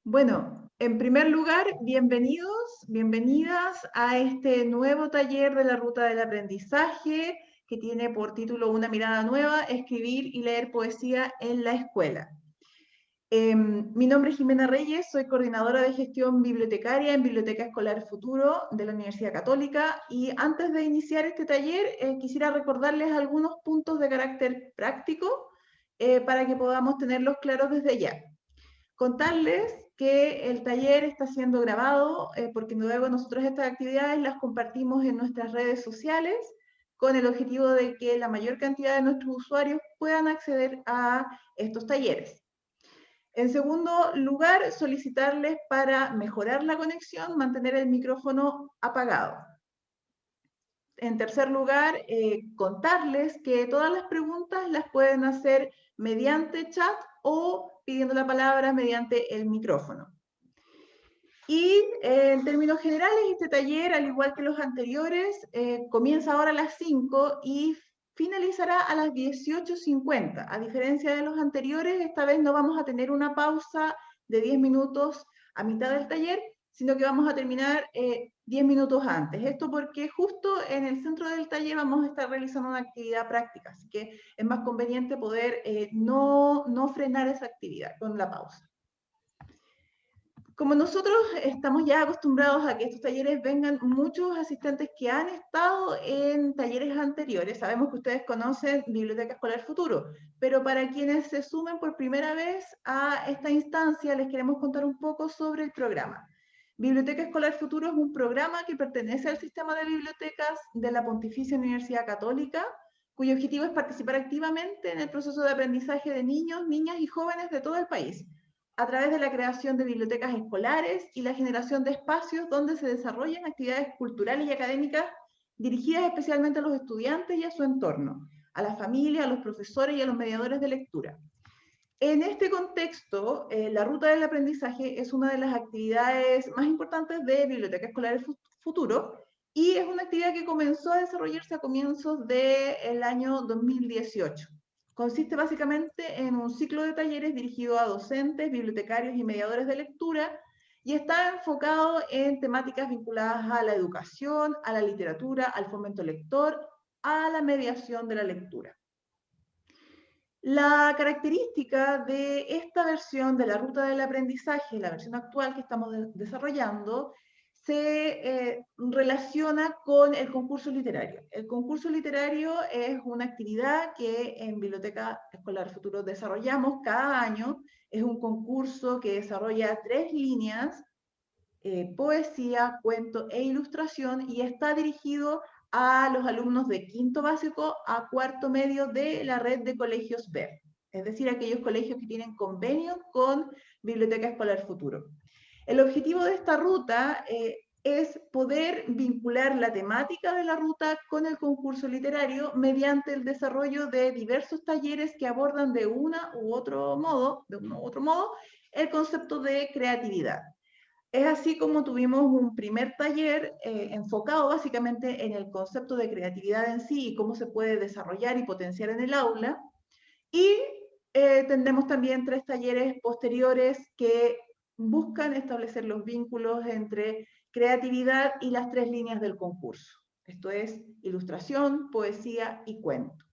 Bueno, en primer lugar, bienvenidos, bienvenidas a este nuevo taller de la Ruta del Aprendizaje que tiene por título Una mirada nueva, escribir y leer poesía en la escuela. Mi nombre es Jimena Reyes, soy coordinadora de gestión bibliotecaria en Biblioteca Escolar Futuro de la Universidad Católica, y antes de iniciar este taller quisiera recordarles algunos puntos de carácter práctico para que podamos tenerlos claros desde ya. Contarles que el taller está siendo grabado porque luego nosotros estas actividades las compartimos en nuestras redes sociales con el objetivo de que la mayor cantidad de nuestros usuarios puedan acceder a estos talleres. En segundo lugar, solicitarles para mejorar la conexión, mantener el micrófono apagado. En tercer lugar, contarles que todas las preguntas las pueden hacer mediante chat o pidiendo la palabra mediante el micrófono. Y en términos generales, este taller, al igual que los anteriores, comienza ahora a las 5 y finalizará a las 18:50. A diferencia de los anteriores, esta vez no vamos a tener una pausa de 10 minutos a mitad del taller, sino que vamos a terminar 10 minutos antes. Esto porque justo en el centro del taller vamos a estar realizando una actividad práctica, así que es más conveniente poder no frenar esa actividad con la pausa. Como nosotros estamos ya acostumbrados a que estos talleres vengan muchos asistentes que han estado en talleres anteriores, sabemos que ustedes conocen Biblioteca Escolar Futuro, pero para quienes se sumen por primera vez a esta instancia, les queremos contar un poco sobre el programa. Biblioteca Escolar Futuro es un programa que pertenece al sistema de bibliotecas de la Pontificia Universidad Católica, cuyo objetivo es participar activamente en el proceso de aprendizaje de niños, niñas y jóvenes de todo el país, a través de la creación de bibliotecas escolares y la generación de espacios donde se desarrollen actividades culturales y académicas dirigidas especialmente a los estudiantes y a su entorno, a la familia, a los profesores y a los mediadores de lectura. En este contexto, la ruta del aprendizaje es una de las actividades más importantes de Biblioteca Escolar Futuro, y es una actividad que comenzó a desarrollarse a comienzos del año 2018. Consiste básicamente en un ciclo de talleres dirigido a docentes, bibliotecarios y mediadores de lectura, y está enfocado en temáticas vinculadas a la educación, a la literatura, al fomento lector, a la mediación de la lectura. La característica de esta versión de la ruta del aprendizaje, la versión actual que estamos desarrollando, se relaciona con el concurso literario. El concurso literario es una actividad que en Biblioteca Escolar Futuro desarrollamos cada año. Es un concurso que desarrolla 3 líneas, poesía, cuento e ilustración, y está dirigido a los alumnos de quinto básico a cuarto medio de la red de colegios BER, es decir, aquellos colegios que tienen convenio con Biblioteca Escolar Futuro. El objetivo de esta ruta es poder vincular la temática de la ruta con el concurso literario mediante el desarrollo de diversos talleres que abordan de uno u otro modo, el concepto de creatividad. Es así como tuvimos un primer taller enfocado básicamente en el concepto de creatividad en sí y cómo se puede desarrollar y potenciar en el aula. Y tendremos también 3 talleres posteriores que buscan establecer los vínculos entre creatividad y las 3 líneas del concurso. Esto es ilustración, poesía y cuento.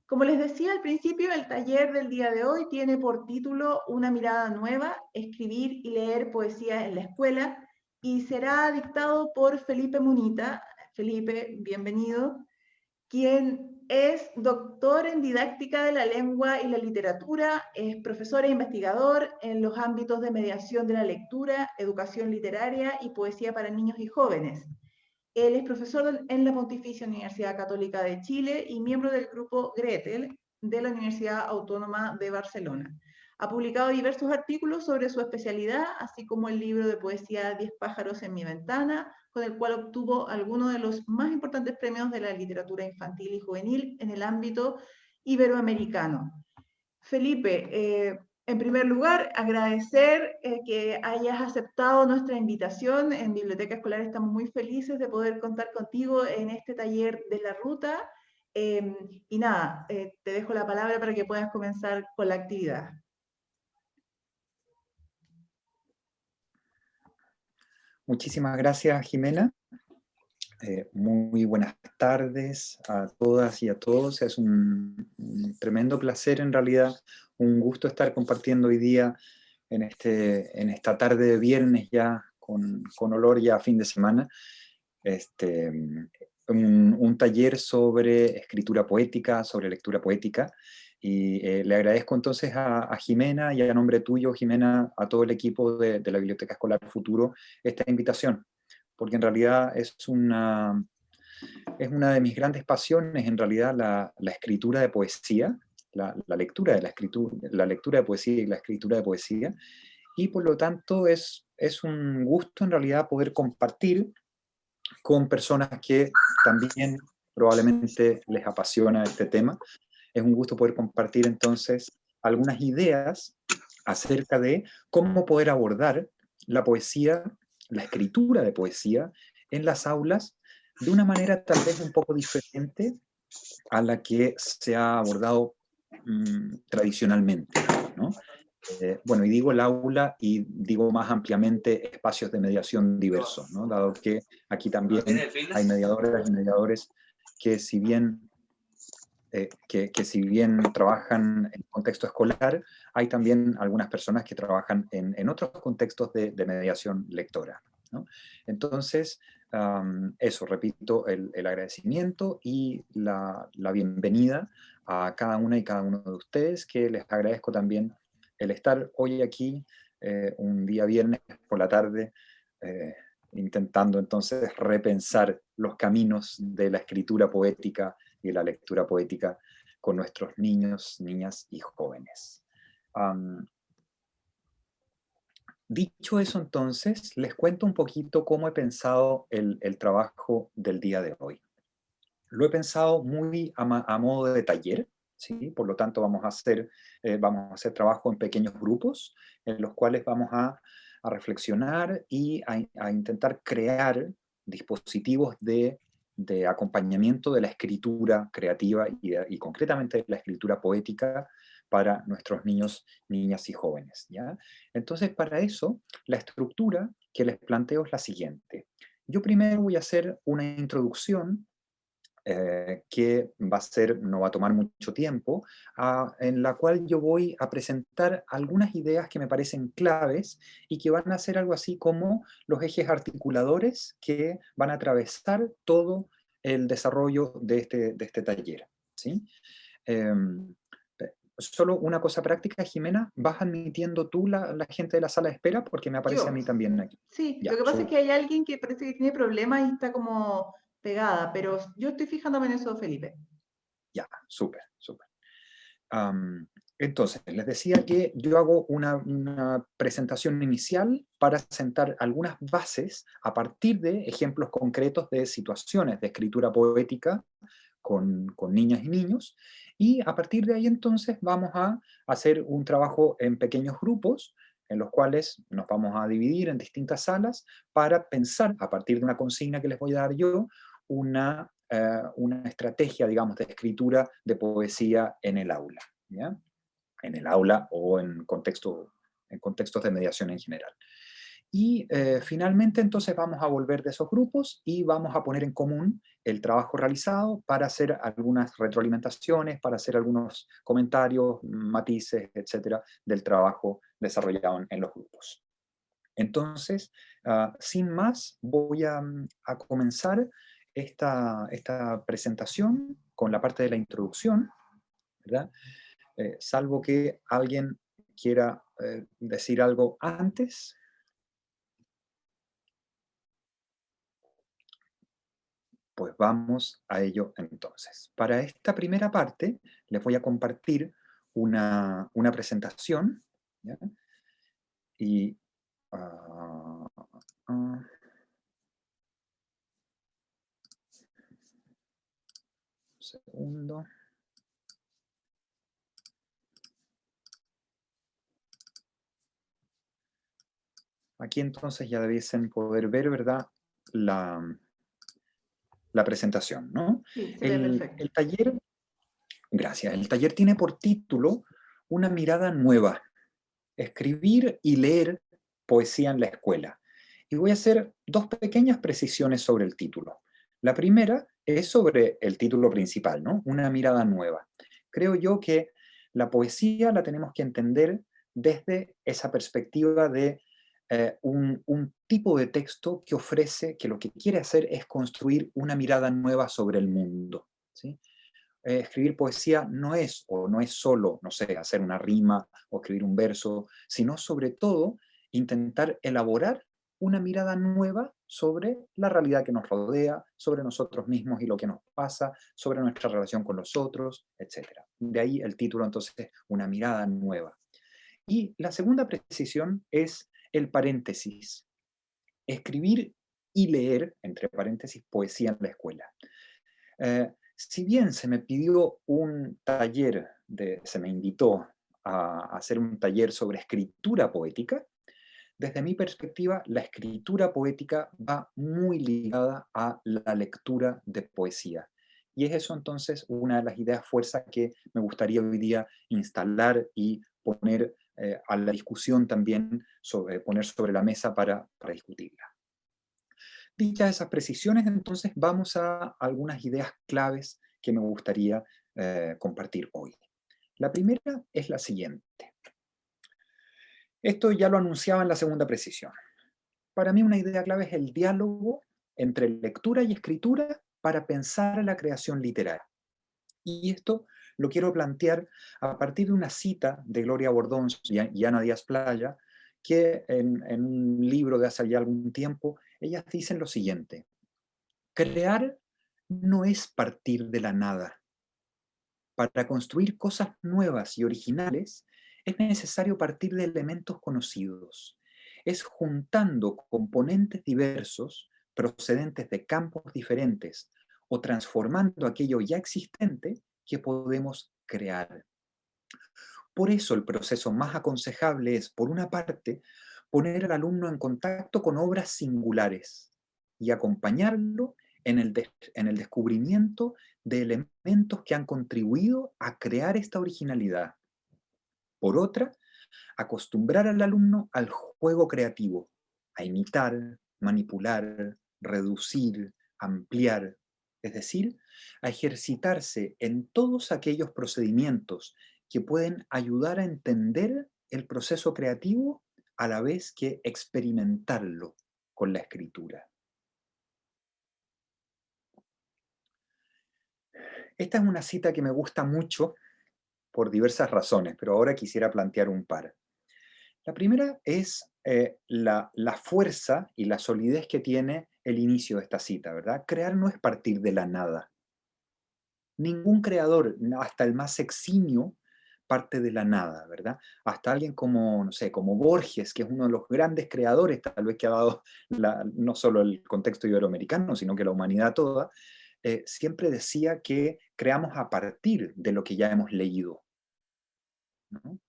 Como les decía al principio, el taller del día de hoy tiene por título Una mirada nueva, escribir y leer poesía en la escuela, y será dictado por Felipe Munita. Felipe, bienvenido, quien es doctor en didáctica de la lengua y la literatura, es profesor e investigador en los ámbitos de mediación de la lectura, educación literaria y poesía para niños y jóvenes. Él es profesor en la Pontificia Universidad Católica de Chile y miembro del grupo Gretel de la Universidad Autónoma de Barcelona. Ha publicado diversos artículos sobre su especialidad, así como el libro de poesía 10 pájaros en mi ventana, con el cual obtuvo algunos de los más importantes premios de la literatura infantil y juvenil en el ámbito iberoamericano. Felipe, en primer lugar, agradecer que hayas aceptado nuestra invitación. En Biblioteca Escolar estamos muy felices de poder contar contigo en este taller de la ruta. Y nada, te dejo la palabra para que puedas comenzar con la actividad. Muchísimas gracias, Jimena. Muy buenas tardes a todas y a todos. Es un tremendo placer, en realidad, un gusto estar compartiendo hoy día en esta tarde de viernes ya, con olor ya a fin de semana, un taller sobre escritura poética, sobre lectura poética. Y le agradezco entonces a Jimena y a nombre tuyo, Jimena, a todo el equipo de la Biblioteca Escolar Futuro, esta invitación, porque en realidad es una de mis grandes pasiones, en realidad, la escritura de poesía, la lectura de la lectura de poesía y la escritura de poesía, y por lo tanto es un gusto en realidad poder compartir con personas que también probablemente les apasiona este tema. Es un gusto poder compartir entonces algunas ideas acerca de cómo poder abordar la poesía, la escritura de poesía en las aulas de una manera tal vez un poco diferente a la que se ha abordado tradicionalmente, ¿no? Bueno, y digo el aula y digo más ampliamente espacios de mediación diversos, ¿no? Dado que aquí también hay mediadoras y mediadores que si bien, si bien trabajan en contexto escolar, hay también algunas personas que trabajan en otros contextos de mediación lectora, ¿no? Entonces, eso, repito, el agradecimiento y la bienvenida a cada una y cada uno de ustedes, que les agradezco también el estar hoy aquí, un día viernes por la tarde, intentando entonces repensar los caminos de la escritura poética y de la lectura poética con nuestros niños, niñas y jóvenes. Dicho eso, entonces, les cuento un poquito cómo he pensado el trabajo del día de hoy. Lo he pensado muy a modo de taller, ¿sí? Por lo tanto vamos a hacer trabajo en pequeños grupos, en los cuales vamos a reflexionar y a intentar crear dispositivos de acompañamiento de la escritura creativa y concretamente de la escritura poética para nuestros niños, niñas y jóvenes, ¿ya? Entonces, para eso, la estructura que les planteo es la siguiente. Yo primero voy a hacer una introducción que no va a tomar mucho tiempo, en la cual yo voy a presentar algunas ideas que me parecen claves y que van a ser algo así como los ejes articuladores que van a atravesar todo el desarrollo de este taller, ¿sí? Solo una cosa práctica, Jimena, ¿vas admitiendo tú la gente de la sala de espera? Porque me aparece a Yo. mí también aquí. Sí, lo Ya, que pasa es que hay alguien que parece que tiene problemas y está como pegada, pero yo estoy fijándome en eso, Felipe. ya, súper, súper. Entonces, les decía que yo hago una presentación inicial para sentar algunas bases a partir de ejemplos concretos de situaciones de escritura poética con niñas y niños, y a partir de ahí entonces vamos a hacer un trabajo en pequeños grupos, en los cuales nos vamos a dividir en distintas salas para pensar, a partir de una consigna que les voy a dar yo, una estrategia, digamos, de escritura de poesía en el aula, ¿ya? En el aula o en contextos de mediación en general. Y finalmente entonces vamos a volver de esos grupos y vamos a poner en común el trabajo realizado para hacer algunas retroalimentaciones, para hacer algunos comentarios, matices, etcétera, del trabajo desarrollado en los grupos. Entonces, sin más, voy a comenzar esta presentación con la parte de la introducción, ¿verdad? Salvo que alguien quiera decir algo antes. Pues vamos a ello entonces. Para esta primera parte les voy a compartir una presentación, ¿ya? Y un segundo. Aquí entonces ya debiesen poder ver, ¿verdad?, la presentación, ¿no? Sí, se ve perfecto. El taller, gracias, el taller tiene por título Una mirada nueva, escribir y leer poesía en la escuela. Y voy a hacer dos pequeñas precisiones sobre el título. La primera es sobre el título principal, ¿no? Una mirada nueva. Creo yo que la poesía la tenemos que entender desde esa perspectiva de un tipo de texto que ofrece, que lo que quiere hacer es construir una mirada nueva sobre el mundo, ¿sí? Escribir poesía no es, o no es solo, no sé, hacer una rima o escribir un verso, sino sobre todo intentar elaborar una mirada nueva sobre la realidad que nos rodea, sobre nosotros mismos y lo que nos pasa, sobre nuestra relación con los otros, etc. De ahí el título, entonces, una mirada nueva. Y la segunda precisión es el paréntesis. Escribir y leer, entre paréntesis, poesía en la escuela. Si bien se me pidió un taller, se me invitó a hacer un taller sobre escritura poética, desde mi perspectiva, la escritura poética va muy ligada a la lectura de poesía. Y es eso entonces una de las ideas fuerza que me gustaría hoy día instalar y poner a la discusión también, poner sobre la mesa para discutirla. Dichas esas precisiones, entonces vamos a algunas ideas claves que me gustaría compartir hoy. La primera es la siguiente. Esto ya lo anunciaba en la segunda precisión. Para mí una idea clave es el diálogo entre lectura y escritura para pensar en la creación literaria. Y esto lo quiero plantear a partir de una cita de Gloria Bordons y Ana Díaz Playa, que en un libro de hace ya algún tiempo, ellas dicen lo siguiente: crear no es partir de la nada. Para construir cosas nuevas y originales es necesario partir de elementos conocidos. Es juntando componentes diversos, procedentes de campos diferentes, o transformando aquello ya existente que podemos crear. Por eso el proceso más aconsejable es, por una parte, poner al alumno en contacto con obras singulares y acompañarlo en el descubrimiento de elementos que han contribuido a crear esta originalidad. Por otra, acostumbrar al alumno al juego creativo, a imitar, manipular, reducir, ampliar, es decir, a ejercitarse en todos aquellos procedimientos que pueden ayudar a entender el proceso creativo a la vez que experimentarlo con la escritura. Esta es una cita que me gusta mucho por diversas razones, pero ahora quisiera plantear un par. La primera es la fuerza y la solidez que tiene el inicio de esta cita, ¿verdad? Crear no es partir de la nada. Ningún creador, hasta el más eximio, parte de la nada, ¿verdad? Hasta alguien como, no sé, como Borges, que es uno de los grandes creadores, tal vez que ha dado no solo el contexto iberoamericano, sino que la humanidad toda, siempre decía que creamos a partir de lo que ya hemos leído, ¿no?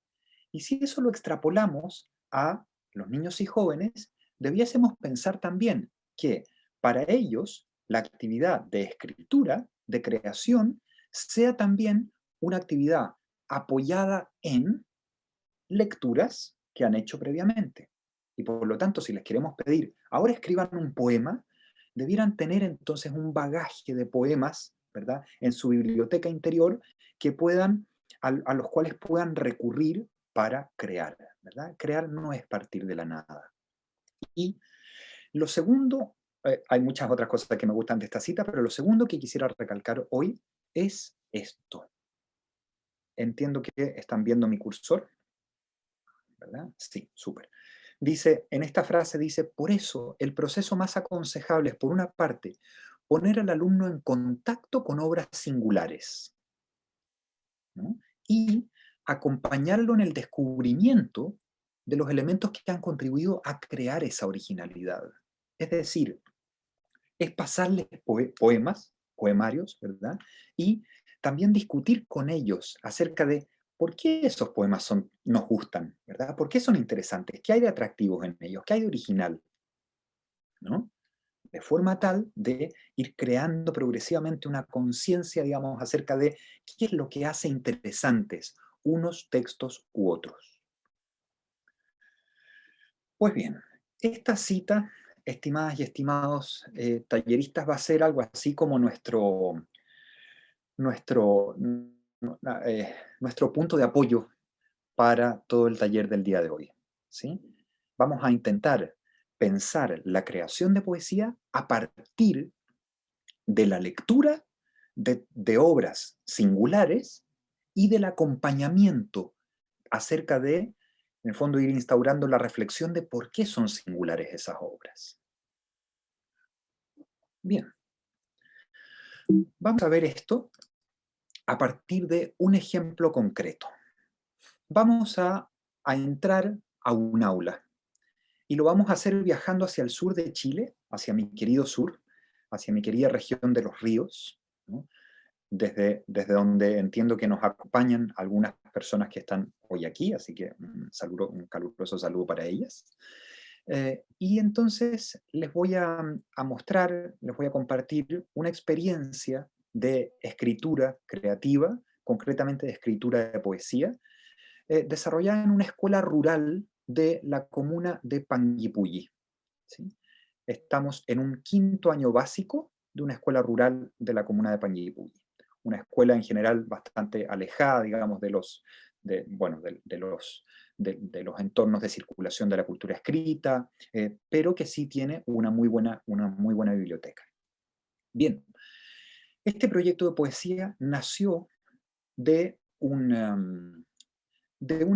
Y si eso lo extrapolamos a los niños y jóvenes, debiésemos pensar también que para ellos la actividad de escritura, de creación, sea también una actividad apoyada en lecturas que han hecho previamente. Y por lo tanto, si les queremos pedir, ahora escriban un poema, debieran tener entonces un bagaje de poemas, ¿verdad?, en su biblioteca interior que puedan, a los cuales puedan recurrir para crear, ¿verdad? Crear no es partir de la nada. Y lo segundo, hay muchas otras cosas que me gustan de esta cita, pero lo segundo que quisiera recalcar hoy es esto. Entiendo que están viendo mi cursor, ¿verdad? Sí, súper. Dice, en esta frase dice, por eso el proceso más aconsejable es, por una parte, poner al alumno en contacto con obras singulares, ¿no? Y acompañarlo en el descubrimiento de los elementos que han contribuido a crear esa originalidad. Es decir, es pasarles poemas, poemarios, ¿verdad? Y también discutir con ellos acerca de por qué esos poemas nos gustan, ¿verdad? ¿Por qué son interesantes? ¿Qué hay de atractivos en ellos? ¿Qué hay de original? ¿No? De forma tal de ir creando progresivamente una conciencia, digamos, acerca de qué es lo que hace interesantes unos textos u otros. Pues bien, esta cita estimadas y estimados talleristas, va a ser algo así como nuestro, nuestro punto de apoyo para todo el taller del día de hoy, ¿sí? Vamos a intentar pensar la creación de poesía a partir de la lectura de obras singulares y del acompañamiento acerca de, en el fondo, ir instaurando la reflexión de por qué son singulares esas obras. Bien, vamos a ver esto a partir de un ejemplo concreto. Vamos a entrar a un aula y lo vamos a hacer viajando hacia el sur de Chile, hacia mi querido sur, hacia mi querida región de los ríos, ¿no? Desde donde entiendo que nos acompañan algunas personas que están hoy aquí, así que un caluroso saludo para ellas. Y entonces les voy a mostrar, les voy a compartir una experiencia de escritura creativa, concretamente de escritura de poesía, desarrollada en una escuela rural de la comuna de Panguipulli, ¿sí? Estamos en un 5º año básico de una escuela rural de la comuna de Panguipulli. Una escuela en general bastante alejada, digamos, de los entornos de circulación de la cultura escrita, pero que sí tiene una muy buena biblioteca. Bien, este proyecto de poesía nació de una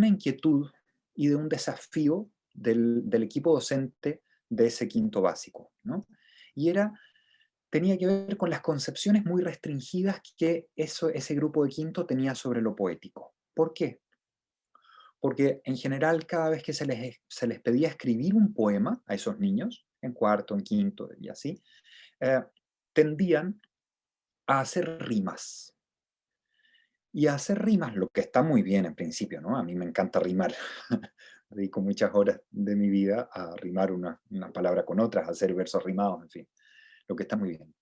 inquietud y de un desafío del equipo docente de ese 5º básico, ¿no? Y tenía que ver con las concepciones muy restringidas que ese grupo de 5º tenía sobre lo poético. ¿Por qué? Porque en general cada vez que se les pedía escribir un poema a esos niños, en 4º, en 5º y así, tendían a hacer rimas. Y a hacer rimas, lo que está muy bien en principio, ¿no? A mí me encanta rimar. Dedico muchas horas de mi vida a rimar una palabra con otras, a hacer versos rimados, en fin. Lo que está muy bien.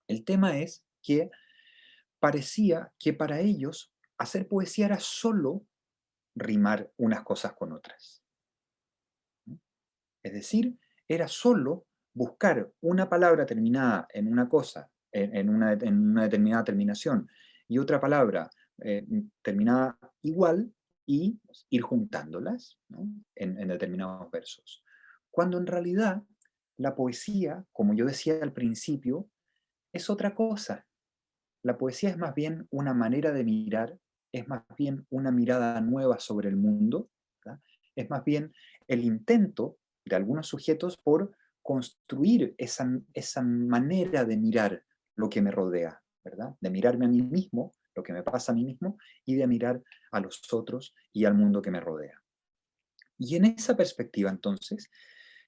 El tema es que parecía que para ellos hacer poesía era solo rimar unas cosas con otras. Es decir, era solo buscar una palabra terminada en una cosa, en una determinada terminación, y otra palabra terminada igual, y ir juntándolas, ¿no? en determinados versos. Cuando en realidad la poesía, como yo decía al principio, es otra cosa. La poesía es más bien una manera de mirar, es más bien una mirada nueva sobre el mundo, ¿verdad? Es más bien el intento de algunos sujetos por construir esa manera de mirar lo que me rodea, ¿verdad? De mirarme a mí mismo, lo que me pasa a mí mismo, y de mirar a los otros y al mundo que me rodea. Y en esa perspectiva, entonces,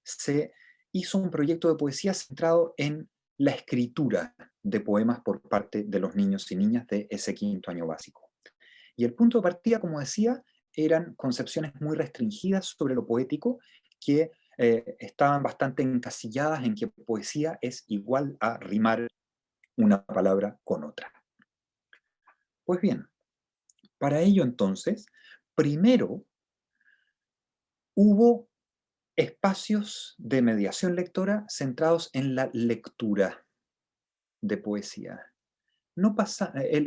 se hizo un proyecto de poesía centrado en la escritura de poemas por parte de los niños y niñas de ese 5º año básico. Y el punto de partida, como decía, eran concepciones muy restringidas sobre lo poético que estaban bastante encasilladas en que poesía es igual a rimar una palabra con otra. Pues bien, para ello entonces, primero hubo espacios de mediación lectora centrados en la lectura de poesía.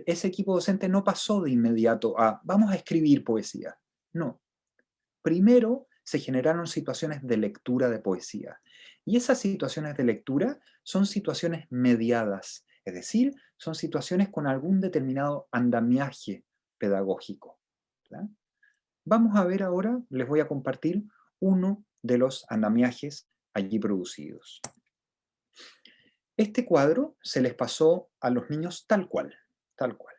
Ese equipo docente no pasó de inmediato a vamos a escribir poesía. No. Primero se generaron situaciones de lectura de poesía. Y esas situaciones de lectura son situaciones mediadas, es decir, son situaciones con algún determinado andamiaje pedagógico, ¿verdad? Vamos a ver ahora, les voy a compartir uno de los andamiajes allí producidos. Este cuadro se les pasó a los niños tal cual, tal cual.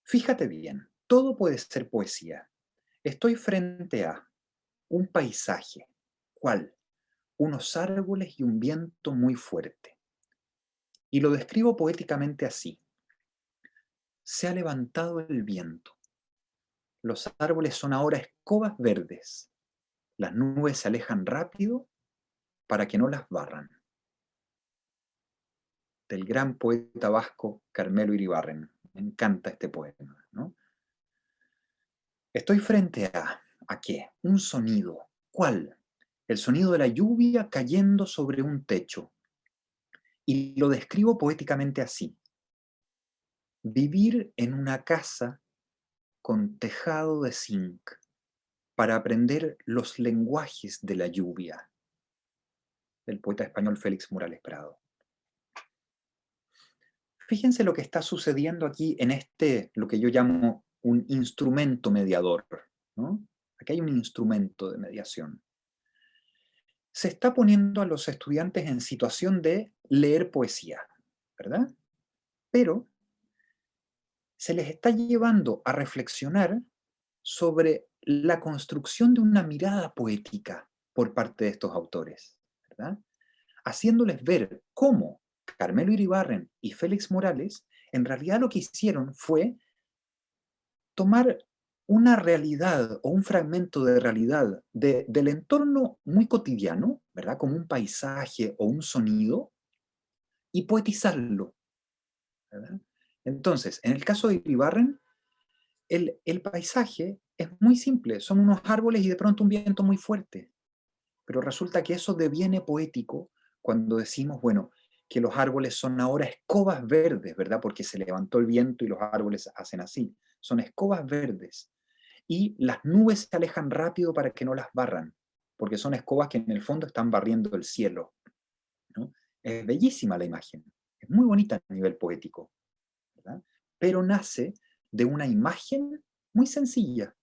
Fíjate bien, todo puede ser poesía. Estoy frente a un paisaje. ¿Cuál? Unos árboles y un viento muy fuerte. Y lo describo poéticamente así. Se ha levantado el viento. Los árboles son ahora escobas verdes. Las nubes se alejan rápido para que no las barran. Del gran poeta vasco Carmelo Iribarren. Me encanta este poema, ¿no? Estoy frente ¿a qué? Un sonido. ¿Cuál? el sonido de la lluvia cayendo sobre un techo. Y lo describo poéticamente así: vivir en una casa con tejado de zinc para aprender los lenguajes de la lluvia, del poeta español Félix Morales Prado. Fíjense lo que está sucediendo aquí en lo que yo llamo un instrumento mediador, ¿no? Aquí hay un instrumento de mediación. Se está poniendo a los estudiantes en situación de leer poesía, ¿verdad? Pero se les está llevando a reflexionar sobre la construcción de una mirada poética por parte de estos autores, ¿verdad? Haciéndoles ver cómo Carmelo Iribarren y Félix Morales en realidad lo que hicieron fue tomar una realidad o un fragmento de realidad del entorno muy cotidiano, ¿verdad? Como un paisaje o un sonido, y poetizarlo, ¿verdad? Entonces, en el caso de Iribarren, el paisaje es muy simple, son unos árboles y de pronto un viento muy fuerte, pero resulta que eso deviene poético cuando decimos, bueno, que los árboles son ahora escobas verdes, ¿verdad? Porque se levantó el viento y los árboles hacen así, son escobas verdes. Y las nubes se alejan rápido para que no las barran, porque son escobas que en el fondo están barriendo el cielo, ¿no? Es bellísima la imagen, es muy bonita a nivel poético, ¿verdad? Pero nace de una imagen muy sencilla,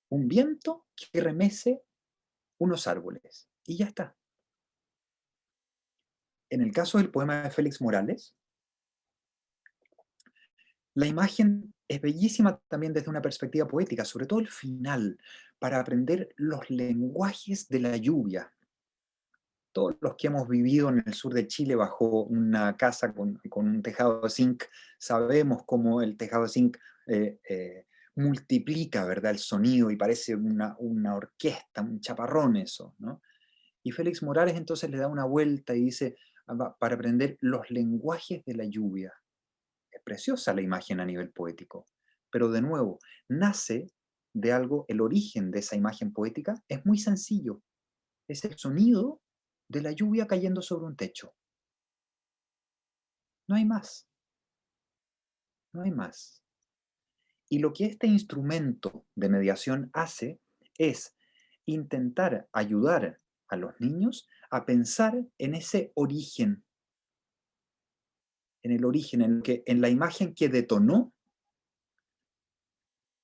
un viento que remece unos árboles, y ya está. En el caso del poema de Félix Morales, la imagen es bellísima también desde una perspectiva poética, sobre todo el final, para aprender los lenguajes de la lluvia. Todos los que hemos vivido en el sur de Chile bajo una casa con un tejado de zinc, sabemos cómo el tejado de zinc multiplica, ¿verdad?, el sonido y parece una orquesta, un chaparrón eso, ¿no? Y Félix Morales entonces le da una vuelta y dice, para aprender los lenguajes de la lluvia. Es preciosa la imagen a nivel poético, pero de nuevo, nace de algo, el origen de esa imagen poética es muy sencillo, es el sonido de la lluvia cayendo sobre un techo. No hay más, no hay más. Y lo que este instrumento de mediación hace es intentar ayudar a los niños a pensar en ese origen, en el origen, en la imagen que detonó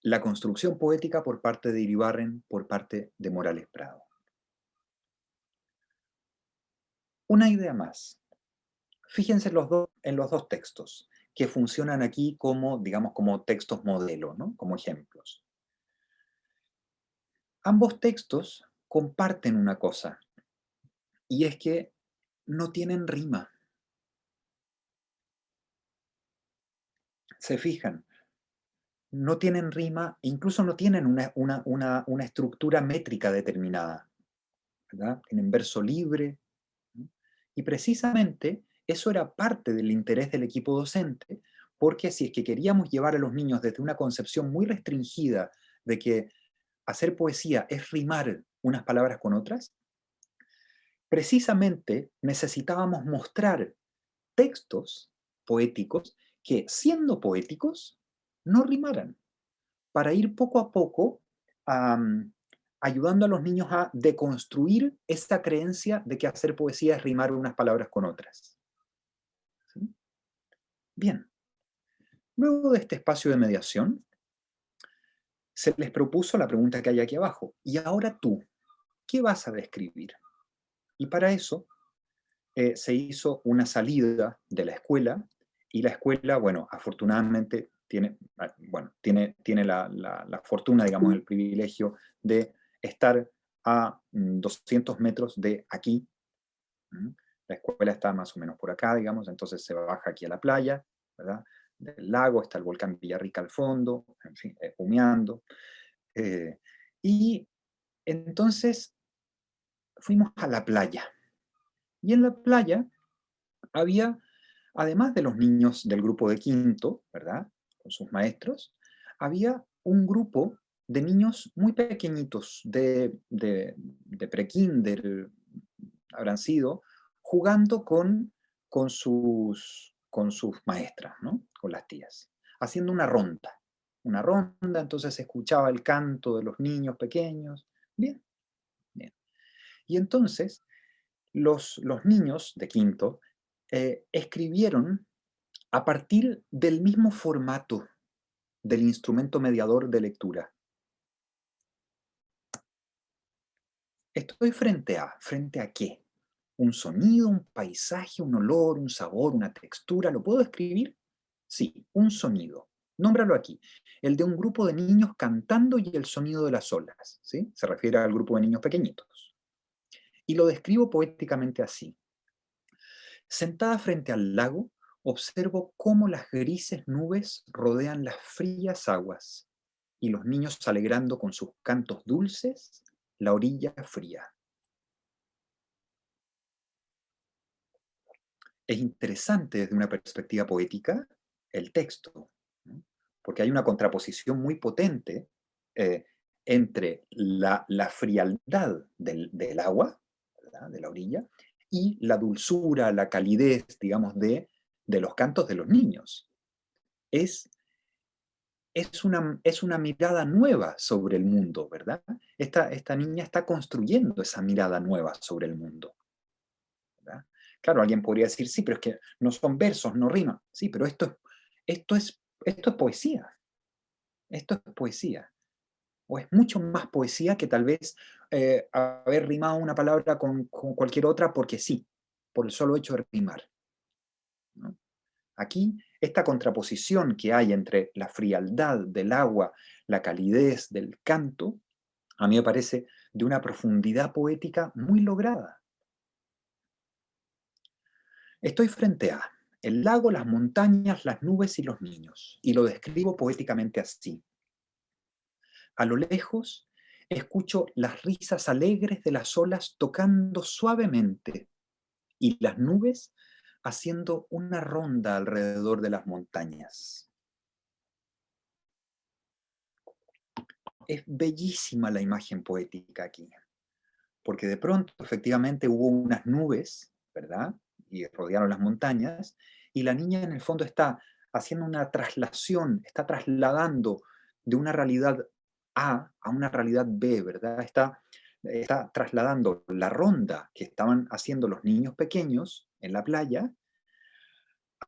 la construcción poética por parte de Iribarren, por parte de Morales Prado. Una idea más. Fíjense en los dos textos, que funcionan aquí como, digamos, como textos modelo, ¿no? Como ejemplos. Ambos textos comparten una cosa, y es que no tienen rima. Se fijan, no tienen rima, incluso no tienen una estructura métrica determinada, ¿verdad? Tienen verso libre, ¿no? Y precisamente eso era parte del interés del equipo docente, porque si es que queríamos llevar a los niños desde una concepción muy restringida de que hacer poesía es rimar unas palabras con otras, precisamente necesitábamos mostrar textos poéticos que, siendo poéticos, no rimaran, para ir poco a poco ayudando a los niños a deconstruir esta creencia de que hacer poesía es rimar unas palabras con otras. ¿Sí? Bien, luego de este espacio de mediación, se les propuso la pregunta que hay aquí abajo. ¿Y ahora tú, qué vas a describir? Y para eso se hizo una salida de la escuela, y la escuela, bueno, afortunadamente tiene la fortuna, digamos, el privilegio de estar a 200 metros de aquí. La escuela está más o menos por acá, digamos, entonces se baja aquí a la playa, ¿verdad? Del lago, está el volcán Villarrica al fondo, en fin, humeando. Y entonces fuimos a la playa. Y en la playa había, además de los niños del grupo de quinto, ¿verdad?, con sus maestros, había un grupo de niños muy pequeñitos, de prekinder, habrán sido, jugando con sus maestras, ¿no? Con las tías, haciendo una ronda. Una ronda, entonces se escuchaba el canto de los niños pequeños. Bien, bien. Y entonces los niños de quinto escribieron a partir del mismo formato del instrumento mediador de lectura. Estoy ¿frente a qué? ¿Un sonido, un paisaje, un olor, un sabor, una textura? ¿Lo puedo escribir? Sí, un sonido. Nómbralo aquí. El de un grupo de niños cantando y el sonido de las olas, ¿sí? Se refiere al grupo de niños pequeñitos. Y lo describo poéticamente así. Sentada frente al lago, observo cómo las grises nubes rodean las frías aguas y los niños alegrando con sus cantos dulces la orilla fría. Es interesante desde una perspectiva poética el texto, ¿no? Porque hay una contraposición muy potente eh, entre la frialdad del agua, ¿verdad? De la orilla, y la dulzura, la calidez, digamos, de los cantos de los niños. Es, es una mirada nueva sobre el mundo, ¿verdad? Esta niña está construyendo esa mirada nueva sobre el mundo, ¿verdad? Claro, alguien podría decir, sí, pero es que no son versos, no riman. Sí, pero esto es poesía. Esto es poesía. O es mucho más poesía que tal vez haber rimado una palabra con cualquier otra porque sí, por el solo hecho de rimar, ¿no? Aquí, esta contraposición que hay entre la frialdad del agua, la calidez del canto, a mí me parece de una profundidad poética muy lograda. Estoy frente a el lago, las montañas, las nubes y los niños, y lo describo poéticamente así. A lo lejos, escucho las risas alegres de las olas tocando suavemente y las nubes haciendo una ronda alrededor de las montañas. Es bellísima la imagen poética aquí, porque de pronto efectivamente hubo unas nubes, ¿verdad? Y rodearon las montañas, y la niña en el fondo está haciendo una traslación, está trasladando de una realidad a una realidad B, ¿verdad? Está trasladando la ronda que estaban haciendo los niños pequeños en la playa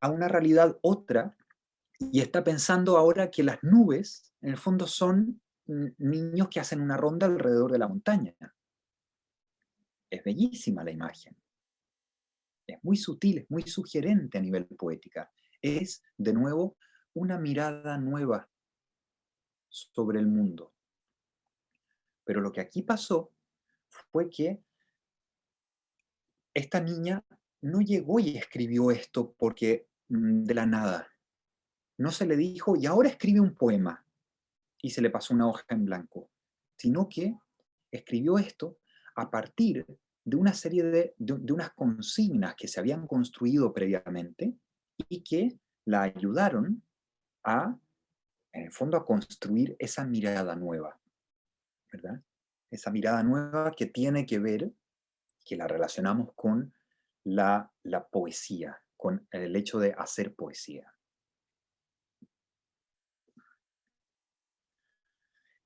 a una realidad otra, y está pensando ahora que las nubes en el fondo son niños que hacen una ronda alrededor de la montaña. Es bellísima la imagen. Es muy sutil, es muy sugerente a nivel poética. Es, de nuevo, una mirada nueva sobre el mundo. Pero lo que aquí pasó fue que esta niña no llegó y escribió esto porque de la nada. No se le dijo, y ahora escribe un poema, y se le pasó una hoja en blanco, sino que escribió esto a partir de una serie de unas consignas que se habían construido previamente y que la ayudaron a, en el fondo, a construir esa mirada nueva, ¿verdad? Esa mirada nueva que tiene que ver, que la relacionamos con la poesía, con el hecho de hacer poesía.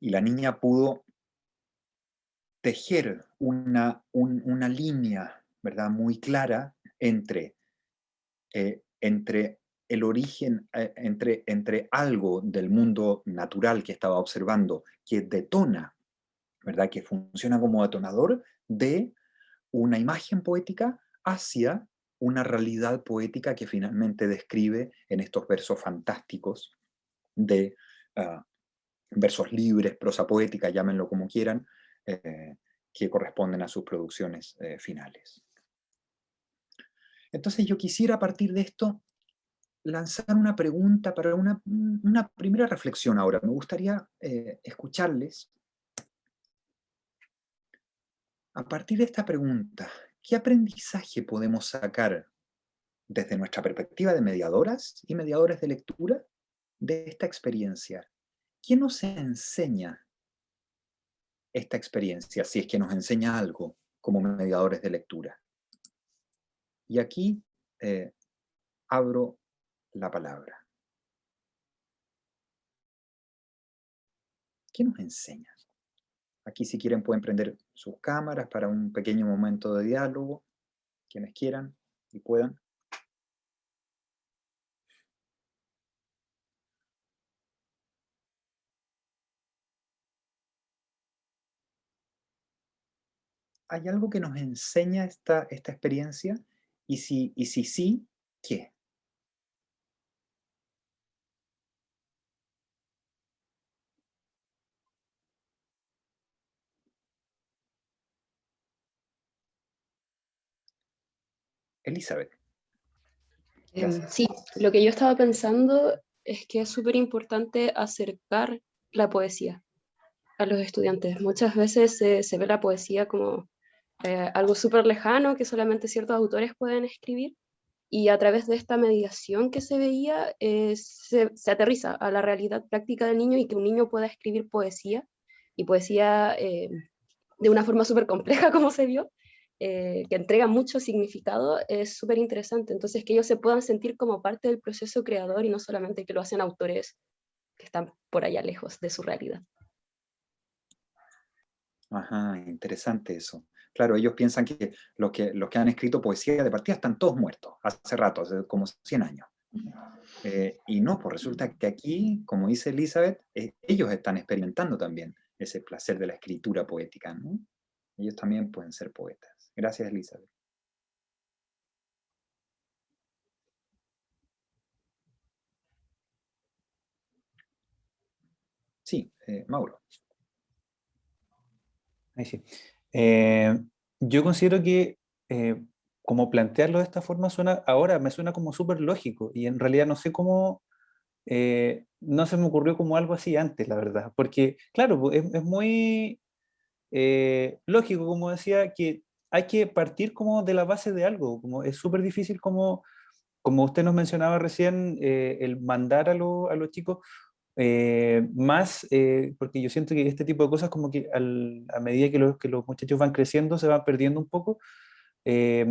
Y la niña pudo tejer una línea, ¿verdad? Muy clara entre el origen, entre algo del mundo natural que estaba observando, que detona, ¿verdad? Que funciona como detonador de una imagen poética hacia una realidad poética que finalmente describe en estos versos fantásticos de versos libres, prosa poética, llámenlo como quieran, que corresponden a sus producciones finales. Entonces yo quisiera a partir de esto lanzar una pregunta para una primera reflexión ahora. Me gustaría escucharles a partir de esta pregunta. ¿Qué aprendizaje podemos sacar desde nuestra perspectiva de mediadoras y mediadores de lectura de esta experiencia? ¿Qué nos enseña esta experiencia, si es que nos enseña algo como mediadores de lectura. Y aquí abro la palabra. ¿Qué nos enseña? Aquí, si quieren, pueden prender sus cámaras para un pequeño momento de diálogo, quienes quieran y puedan. ¿Hay algo que nos enseña esta experiencia? Y si sí, ¿qué? Elizabeth. Sí, lo que yo estaba pensando es que es súper importante acercar la poesía a los estudiantes. Muchas veces se ve la poesía como algo súper lejano que solamente ciertos autores pueden escribir, y a través de esta mediación que se veía se aterriza a la realidad práctica del niño, y que un niño pueda escribir poesía, y poesía de una forma súper compleja como se vio, que entrega mucho significado, es súper interesante. Entonces, que ellos se puedan sentir como parte del proceso creador y no solamente que lo hacen autores que están por allá lejos de su realidad. Ajá, interesante eso. Claro, ellos piensan que los que han escrito poesía de partida están todos muertos, hace rato, hace como 100 años. Y no, pues resulta que aquí, como dice Elizabeth, ellos están experimentando también ese placer de la escritura poética, ¿no? Ellos también pueden ser poetas. Gracias, Elizabeth. Sí, Mauro. Ahí sí. Yo considero que como plantearlo de esta forma ahora me suena como súper lógico, y en realidad no sé cómo, no se me ocurrió como algo así antes, la verdad, porque claro, pues, es muy lógico, como decía, que hay que partir como de la base de algo, como es súper difícil como usted nos mencionaba recién, el mandar a los chicos porque yo siento que este tipo de cosas como que a medida que los muchachos van creciendo se van perdiendo un poco. Eh,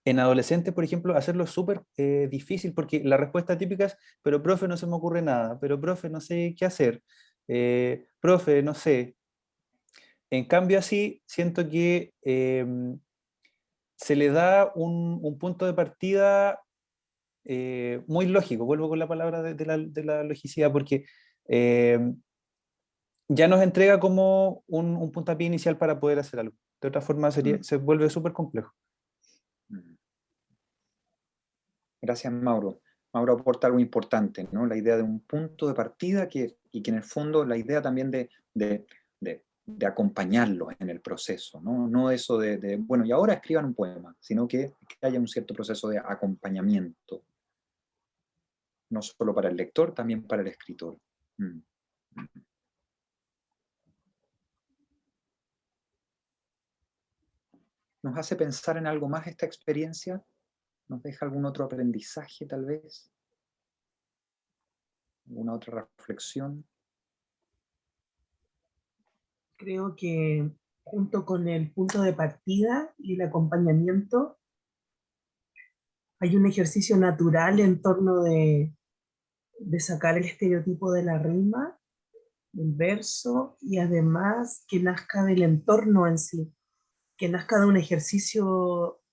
en adolescentes, por ejemplo, hacerlo súper difícil, porque la respuesta típica es, pero profe, no se me ocurre nada, pero profe, no sé qué hacer, profe, no sé. En cambio, así siento que se le da un punto de partida muy lógico. Vuelvo con la palabra de la logicidad, porque eh, ya nos entrega como un puntapié inicial para poder hacer algo. De otra forma se vuelve súper complejo. Gracias, Mauro. Mauro aporta algo importante, ¿no? La idea de un punto de partida y que en el fondo la idea también de acompañarlos en el proceso, ¿no? No eso bueno, y ahora escriban un poema, sino que haya un cierto proceso de acompañamiento, no solo para el lector, también para el escritor. ¿Nos hace pensar en algo más esta experiencia? ¿Nos deja algún otro aprendizaje, tal vez? ¿Alguna otra reflexión? Creo que junto con el punto de partida y el acompañamiento, hay un ejercicio natural en torno de sacar el estereotipo de la rima, del verso, y además que nazca del entorno en sí, que nazca de un ejercicio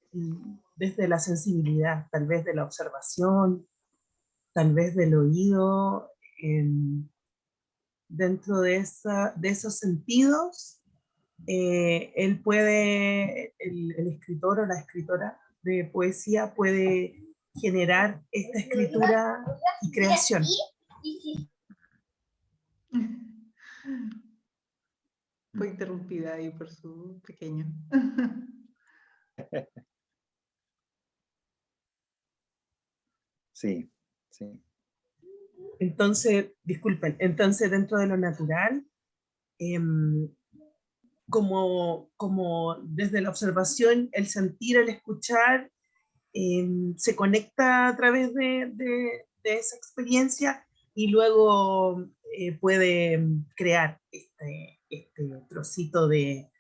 desde la sensibilidad, tal vez de la observación, tal vez del oído. Dentro de esos sentidos, el escritor o la escritora de poesía puede generar esta escritura y creación. Fue interrumpida ahí por su pequeño. Sí, sí. Entonces, disculpen, entonces dentro de lo natural, como desde la observación, el sentir, el escuchar, se conecta a través de esa experiencia y luego puede crear este trocito de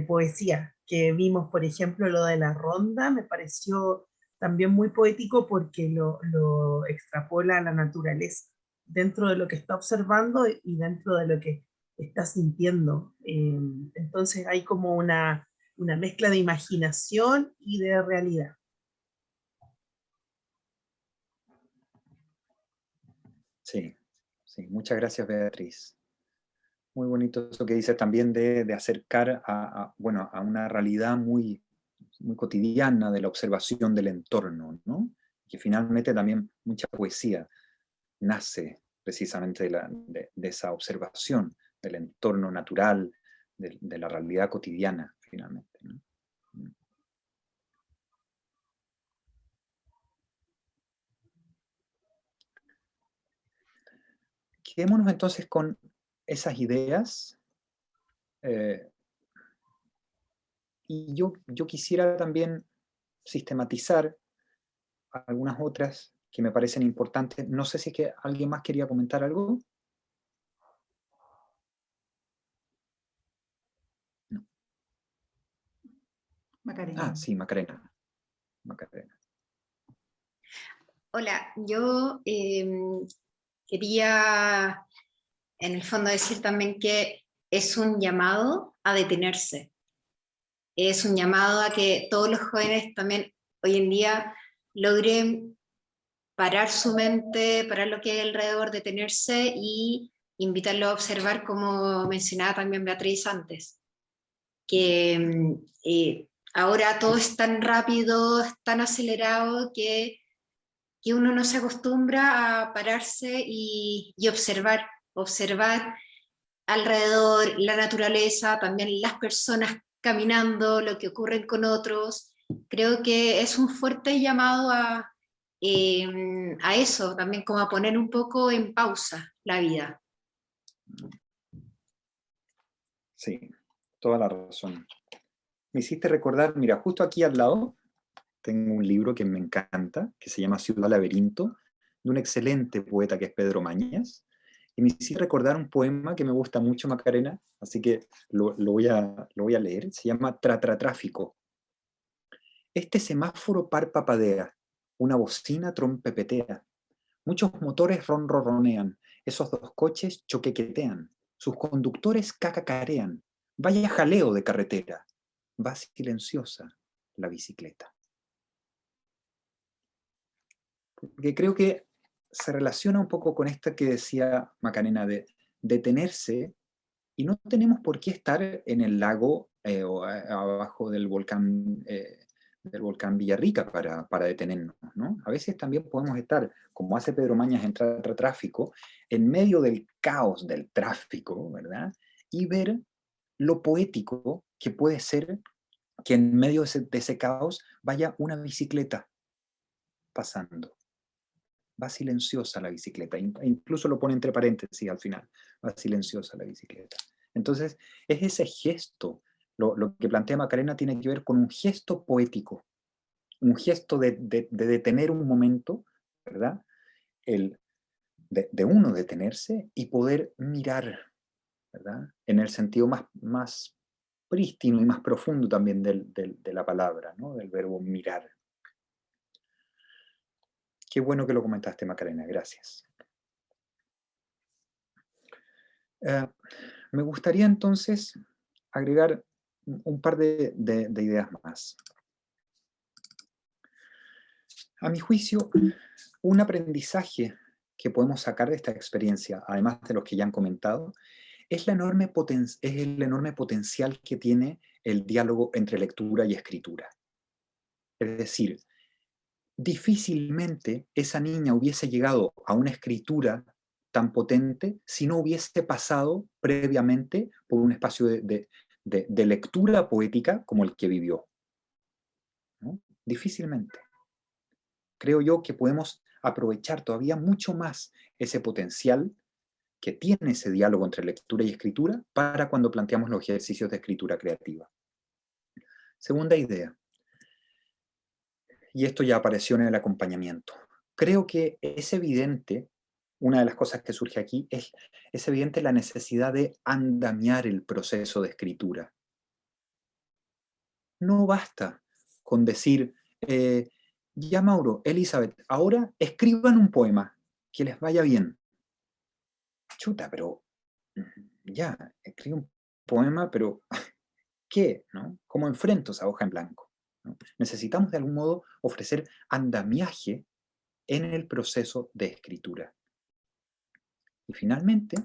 poesía que vimos, por ejemplo, lo de la ronda, me pareció también muy poético porque lo extrapola a la naturaleza, dentro de lo que está observando y dentro de lo que está sintiendo. Entonces hay como una mezcla de imaginación y de realidad. Sí, sí, muchas gracias, Beatriz. Muy bonito eso que dices también de acercar bueno, a una realidad muy, muy cotidiana de la observación del entorno, ¿no? Que finalmente también mucha poesía nace precisamente de esa observación del entorno natural, de la realidad cotidiana, finalmente, ¿no? Quedémonos entonces con esas ideas. Y yo quisiera también sistematizar algunas otras que me parecen importantes. No sé si es que alguien más quería comentar algo. No. Macarena. Sí, Macarena. Macarena. Hola, yo quería en el fondo decir también que es un llamado a detenerse, es un llamado a que todos los jóvenes también hoy en día logren parar su mente, parar lo que hay alrededor, detenerse y invitarlo a observar, como mencionaba también Beatriz antes, que ahora todo es tan rápido, es tan acelerado que uno no se acostumbra a pararse y observar alrededor la naturaleza, también las personas caminando, lo que ocurre con otros. Creo que es un fuerte llamado a eso, también como a poner un poco en pausa la vida. Sí, toda la razón. Me hiciste recordar, mira, justo aquí al lado tengo un libro que me encanta, que se llama Ciudad Laberinto, de un excelente poeta que es Pedro Mañas. Y me hiciste recordar un poema que me gusta mucho, Macarena, así que lo voy a leer. Se llama Tráfico. Este semáforo parpadea, una bocina trompepetea, muchos motores ronronean, esos dos coches choquequetean, sus conductores cacacarean, vaya jaleo de carretera, va silenciosa la bicicleta. Porque creo que se relaciona un poco con esto que decía Macarena de detenerse, y no tenemos por qué estar en el lago o abajo del volcán Villarrica para detenernos, ¿no? A veces también podemos estar, como hace Pedro Mañas en Tráfico, en medio del caos del tráfico, ¿verdad? Y ver lo poético que puede ser que en medio de ese caos vaya una bicicleta pasando. Va silenciosa la bicicleta, incluso lo pone entre paréntesis al final, va silenciosa la bicicleta. Entonces, es ese gesto, lo que plantea Macarena tiene que ver con un gesto poético, un gesto de detener un momento, ¿verdad? De uno detenerse y poder mirar, ¿verdad? En el sentido más prístino y más profundo también de la palabra, ¿no? Del verbo mirar. Qué bueno que lo comentaste, Macarena, gracias. Me gustaría entonces agregar un par de ideas más. A mi juicio, un aprendizaje que podemos sacar de esta experiencia, además de los que ya han comentado, es el enorme potencial que tiene el diálogo entre lectura y escritura. Es decir, difícilmente esa niña hubiese llegado a una escritura tan potente si no hubiese pasado previamente por un espacio de lectura poética como el que vivió, ¿no? Difícilmente. Creo yo que podemos aprovechar todavía mucho más ese potencial que tiene ese diálogo entre lectura y escritura para cuando planteamos los ejercicios de escritura creativa. Segunda idea, y esto ya apareció en el acompañamiento. Creo que es evidente una de las cosas que surge aquí es evidente la necesidad de andamiar el proceso de escritura. No basta con decir, ya Mauro, Elizabeth, ahora escriban un poema, que les vaya bien. Chuta, pero ya, escribo un poema, pero ¿qué? ¿No? ¿Cómo enfrento esa hoja en blanco? ¿No? Necesitamos de algún modo ofrecer andamiaje en el proceso de escritura. Y finalmente,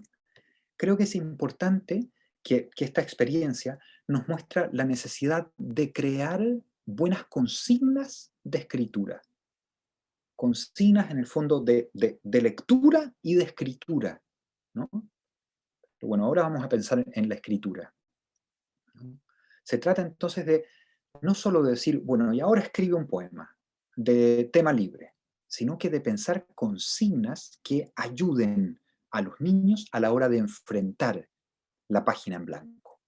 creo que es importante que esta experiencia nos muestra la necesidad de crear buenas consignas de escritura. Consignas en el fondo de lectura y de escritura, ¿no? Bueno, ahora vamos a pensar en la escritura, ¿no? Se trata entonces de no solo de decir, bueno, y ahora escribe un poema de tema libre, sino que de pensar consignas que ayuden a los niños a la hora de enfrentar la página en blanco.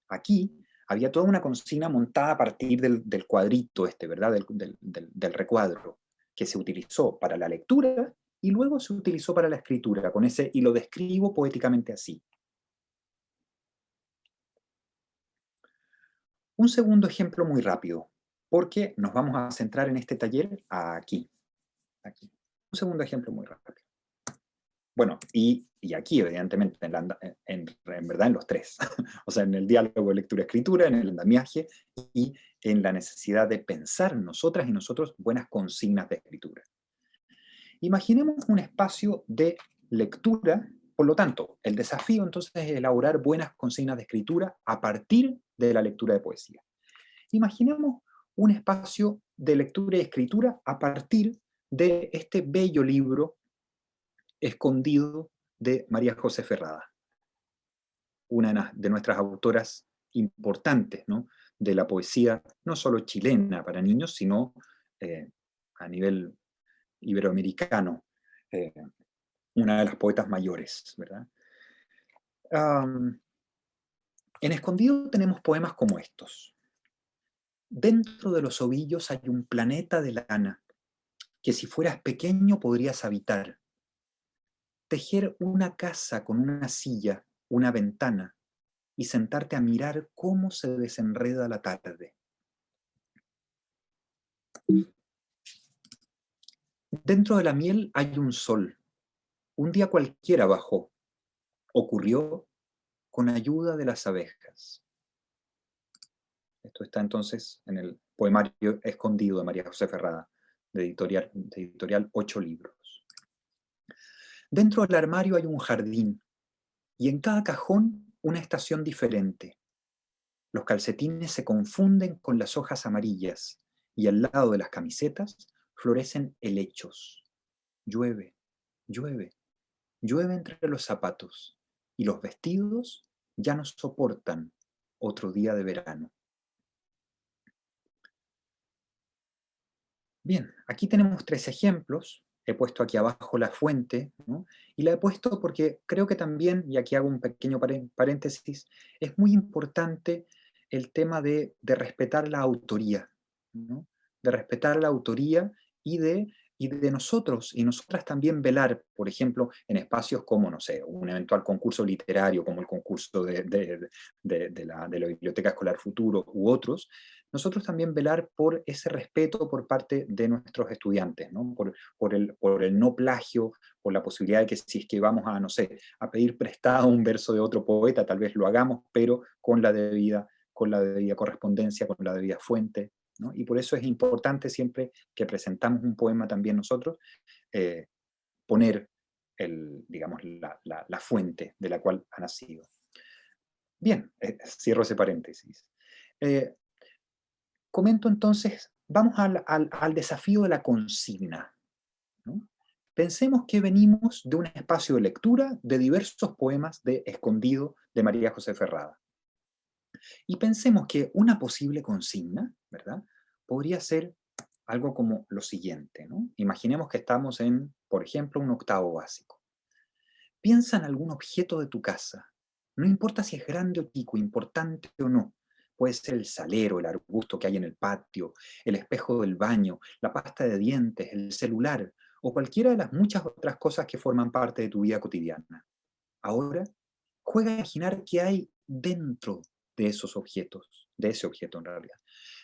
Aquí había toda una consigna montada a partir del cuadrito ¿verdad? Del recuadro, que se utilizó para la lectura y luego se utilizó para la escritura, con ese, y lo describo poéticamente así. Un segundo ejemplo muy rápido, porque nos vamos a centrar en este taller aquí. Un segundo ejemplo muy rápido. Bueno, y aquí evidentemente, en verdad en los tres, o sea, en el diálogo de lectura-escritura, en el andamiaje y en la necesidad de pensar nosotras y nosotros buenas consignas de escritura. Imaginemos un espacio de lectura, por lo tanto, el desafío entonces es elaborar buenas consignas de escritura a partir de la lectura de poesía. Imaginemos un espacio de lectura y escritura a partir de este bello libro Escondido de María José Ferrada, una de nuestras autoras importantes, ¿no? De la poesía, no solo chilena para niños, sino a nivel iberoamericano, una de las poetas mayores, ¿verdad? En Escondido tenemos poemas como estos. Dentro de los ovillos hay un planeta de lana que si fueras pequeño podrías habitar. Tejer una casa con una silla, una ventana, y sentarte a mirar cómo se desenreda la tarde. Dentro de la miel hay un sol. Un día cualquiera bajó. Ocurrió con ayuda de las abejas. Esto está entonces en el poemario Escondido de María José Ferrada, de editorial 8 libros. Dentro del armario hay un jardín, y en cada cajón una estación diferente. Los calcetines se confunden con las hojas amarillas, y al lado de las camisetas florecen helechos. Llueve, llueve, llueve entre los zapatos, y los vestidos ya no soportan otro día de verano. Bien, aquí tenemos 3 ejemplos. He puesto aquí abajo la fuente, ¿no? Y la he puesto porque creo que también, y aquí hago un pequeño paréntesis, es muy importante el tema de respetar la autoría, ¿no? De respetar la autoría y de nosotros y nosotras también velar, por ejemplo, en espacios como, no sé, un eventual concurso literario, como el concurso de la Biblioteca Escolar Futuro u otros, nosotros también velar por ese respeto por parte de nuestros estudiantes, ¿no? Por el no plagio, por la posibilidad de que si es que vamos a, no sé, a pedir prestado un verso de otro poeta, tal vez lo hagamos, pero con la debida correspondencia, con la debida fuente, ¿no? Y por eso es importante siempre que presentamos un poema también nosotros, poner digamos, la fuente de la cual ha nacido. Bien, cierro ese paréntesis. Comento entonces, vamos al desafío de la consigna, ¿no? Pensemos que venimos de un espacio de lectura de diversos poemas de Escondido de María José Ferrada. Y pensemos que una posible consigna, ¿verdad?, podría ser algo como lo siguiente, ¿no? Imaginemos que estamos en, por ejemplo, un octavo básico. Piensa en algún objeto de tu casa. No importa si es grande o chico, importante o no. Puede ser el salero, el arbusto que hay en el patio, el espejo del baño, la pasta de dientes, el celular o cualquiera de las muchas otras cosas que forman parte de tu vida cotidiana. Ahora, juega a imaginar qué hay dentro de esos objetos, de ese objeto en realidad.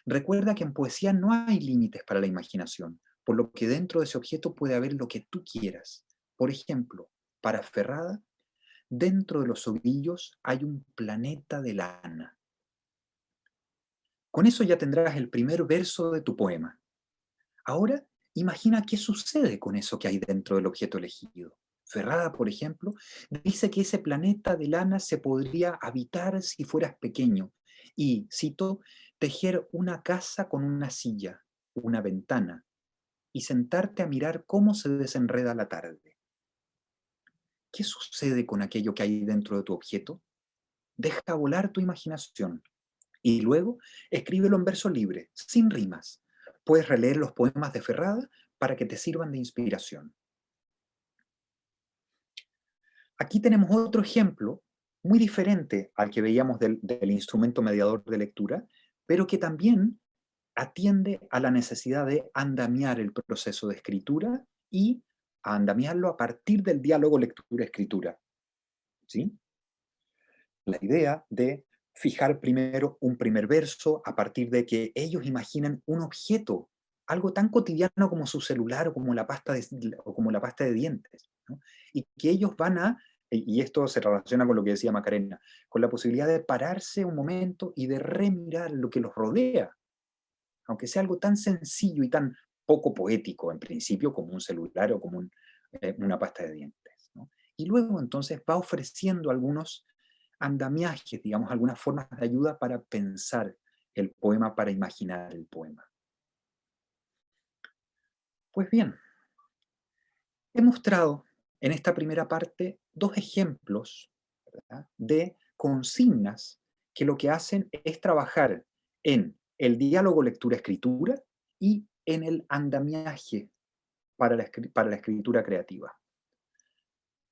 Recuerda que en poesía no hay límites para la imaginación, por lo que dentro de ese objeto puede haber lo que tú quieras. Por ejemplo, para Ferrada, dentro de los ovillos hay un planeta de lana. Con eso ya tendrás el primer verso de tu poema. Ahora, imagina qué sucede con eso que hay dentro del objeto elegido. Ferrada, por ejemplo, dice que ese planeta de lana se podría habitar si fueras pequeño y, cito, tejer una casa con una silla, una ventana, y sentarte a mirar cómo se desenreda la tarde. ¿Qué sucede con aquello que hay dentro de tu objeto? Deja volar tu imaginación y luego escríbelo en verso libre, sin rimas. Puedes releer los poemas de Ferrada para que te sirvan de inspiración. Aquí tenemos otro ejemplo muy diferente al que veíamos del instrumento mediador de lectura, pero que también atiende a la necesidad de andamiar el proceso de escritura y a andamiarlo a partir del diálogo lectura-escritura. ¿Sí? La idea de fijar primero un primer verso a partir de que ellos imaginen un objeto, algo tan cotidiano como su celular o como la pasta de dientes, ¿no? Y que ellos van a, y esto se relaciona con lo que decía Macarena, con la posibilidad de pararse un momento y de remirar lo que los rodea, aunque sea algo tan sencillo y tan poco poético en principio como un celular o como una pasta de dientes, ¿no? Y luego entonces va ofreciendo algunos andamiajes, digamos, algunas formas de ayuda para pensar el poema, para imaginar el poema. Pues bien, he mostrado en esta primera parte dos ejemplos, ¿verdad?, de consignas que lo que hacen es trabajar en el diálogo lectura-escritura y en el andamiaje para la escritura creativa.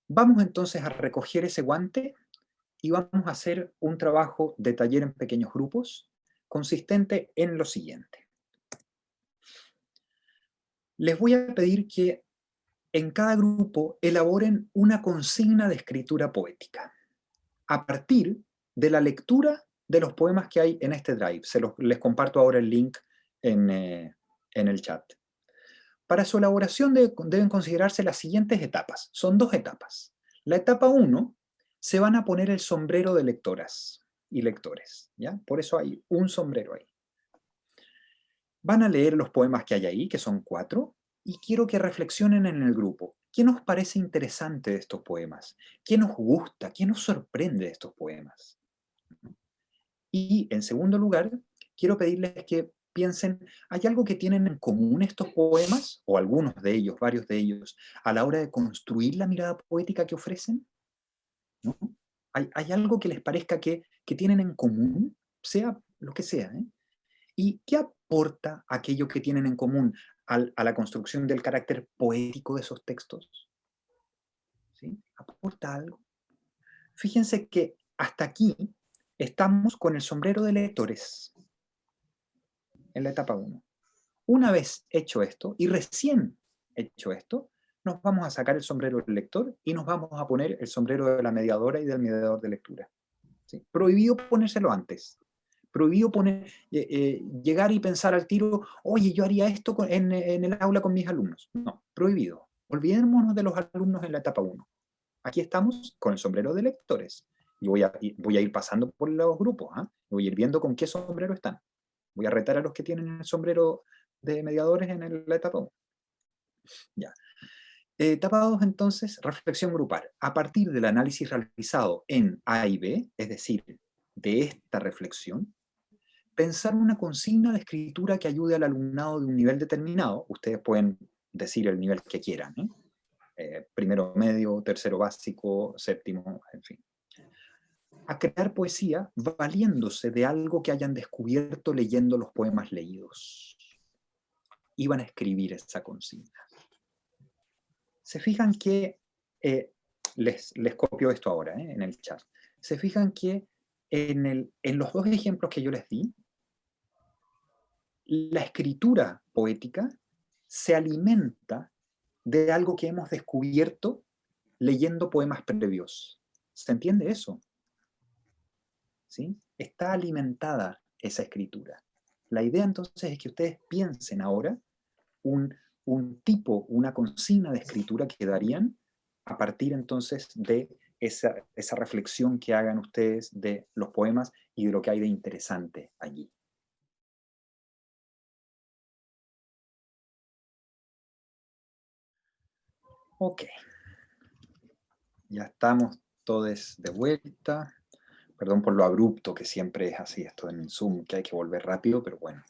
Vamos entonces a recoger ese guante y vamos a hacer un trabajo de taller en pequeños grupos consistente en lo siguiente. Les voy a pedir que en cada grupo elaboren una consigna de escritura poética a partir de la lectura de los poemas que hay en este drive. Les comparto ahora el link en el chat. Para su elaboración deben considerarse las siguientes etapas. Son dos etapas. La etapa 1, se van a poner el sombrero de lectoras y lectores, ¿ya? Por eso hay un sombrero ahí. Van a leer los poemas que hay ahí, que son 4, y quiero que reflexionen en el grupo. ¿Qué nos parece interesante de estos poemas? ¿Qué nos gusta? ¿Qué nos sorprende de estos poemas? Y en segundo lugar, quiero pedirles que piensen, ¿hay algo que tienen en común estos poemas, o algunos de ellos, varios de ellos, a la hora de construir la mirada poética que ofrecen? ¿No? ¿Hay algo que les parezca que tienen en común, sea lo que sea, ¿eh? ¿Y qué aporta aquello que tienen en común a la construcción del carácter poético de esos textos? ¿Sí? ¿Aporta algo? Fíjense que hasta aquí estamos con el sombrero de lectores en la etapa 1. Una vez hecho esto, y recién hecho esto, nos vamos a sacar el sombrero del lector y nos vamos a poner el sombrero de la mediadora y del mediador de lectura. ¿Sí? Prohibido ponérselo antes. Prohibido llegar y pensar al tiro, oye, yo haría esto en el aula con mis alumnos. No, prohibido. Olvidémonos de los alumnos en la etapa 1. Aquí estamos con el sombrero de lectores. Y voy a ir pasando por los grupos. Voy a ir viendo con qué sombrero están. Voy a retar a los que tienen el sombrero de mediadores en la etapa 1. Ya. Etapa 2, entonces, reflexión grupal. A partir del análisis realizado en A y B, es decir, de esta reflexión, pensar una consigna de escritura que ayude al alumnado de un nivel determinado. Ustedes pueden decir el nivel que quieran, primero medio, tercero básico, séptimo, en fin. A crear poesía valiéndose de algo que hayan descubierto leyendo los poemas leídos. Iban a escribir esa consigna. Se fijan que, les copio esto ahora en el chat, se fijan que en los dos ejemplos que yo les di, la escritura poética se alimenta de algo que hemos descubierto leyendo poemas previos. ¿Se entiende eso? ¿Sí? Está alimentada esa escritura. La idea entonces es que ustedes piensen ahora un tipo, una consigna de escritura que darían a partir entonces de esa reflexión que hagan ustedes de los poemas y de lo que hay de interesante allí. Ok. Ya estamos todos de vuelta. Perdón por lo abrupto que siempre es así esto en Zoom, que hay que volver rápido, pero bueno.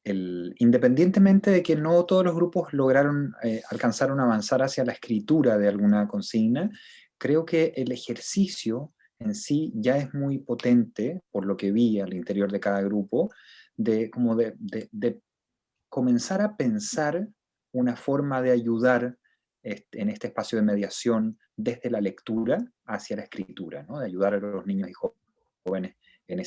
Independientemente de que no todos los grupos lograron alcanzaron a avanzar hacia la escritura de alguna consigna, creo que el ejercicio en sí ya es muy potente, por lo que vi al interior de cada grupo, de comenzar a pensar una forma de ayudar en este espacio de mediación desde la lectura hacia la escritura, ¿no? De ayudar a los niños y jóvenes en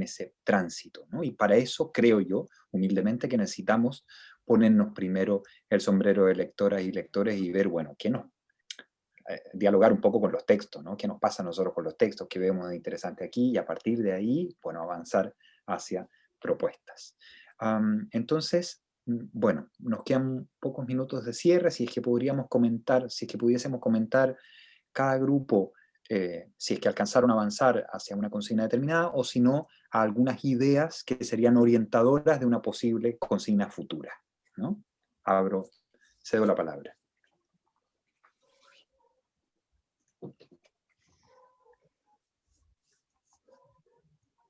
ese tránsito, ¿no? Y para eso creo yo, humildemente, que necesitamos ponernos primero el sombrero de lectoras y lectores y ver, bueno, ¿qué nos dialogar un poco con los textos, ¿no? ¿Qué nos pasa a nosotros con los textos? ¿Qué vemos de interesante aquí? Y a partir de ahí, bueno, avanzar hacia propuestas. Entonces, bueno, nos quedan pocos minutos de cierre, si es que podríamos comentar, si es que pudiésemos comentar cada grupo, si es que alcanzaron a avanzar hacia una consigna determinada, o si no, a algunas ideas que serían orientadoras de una posible consigna futura, ¿no? Cedo la palabra.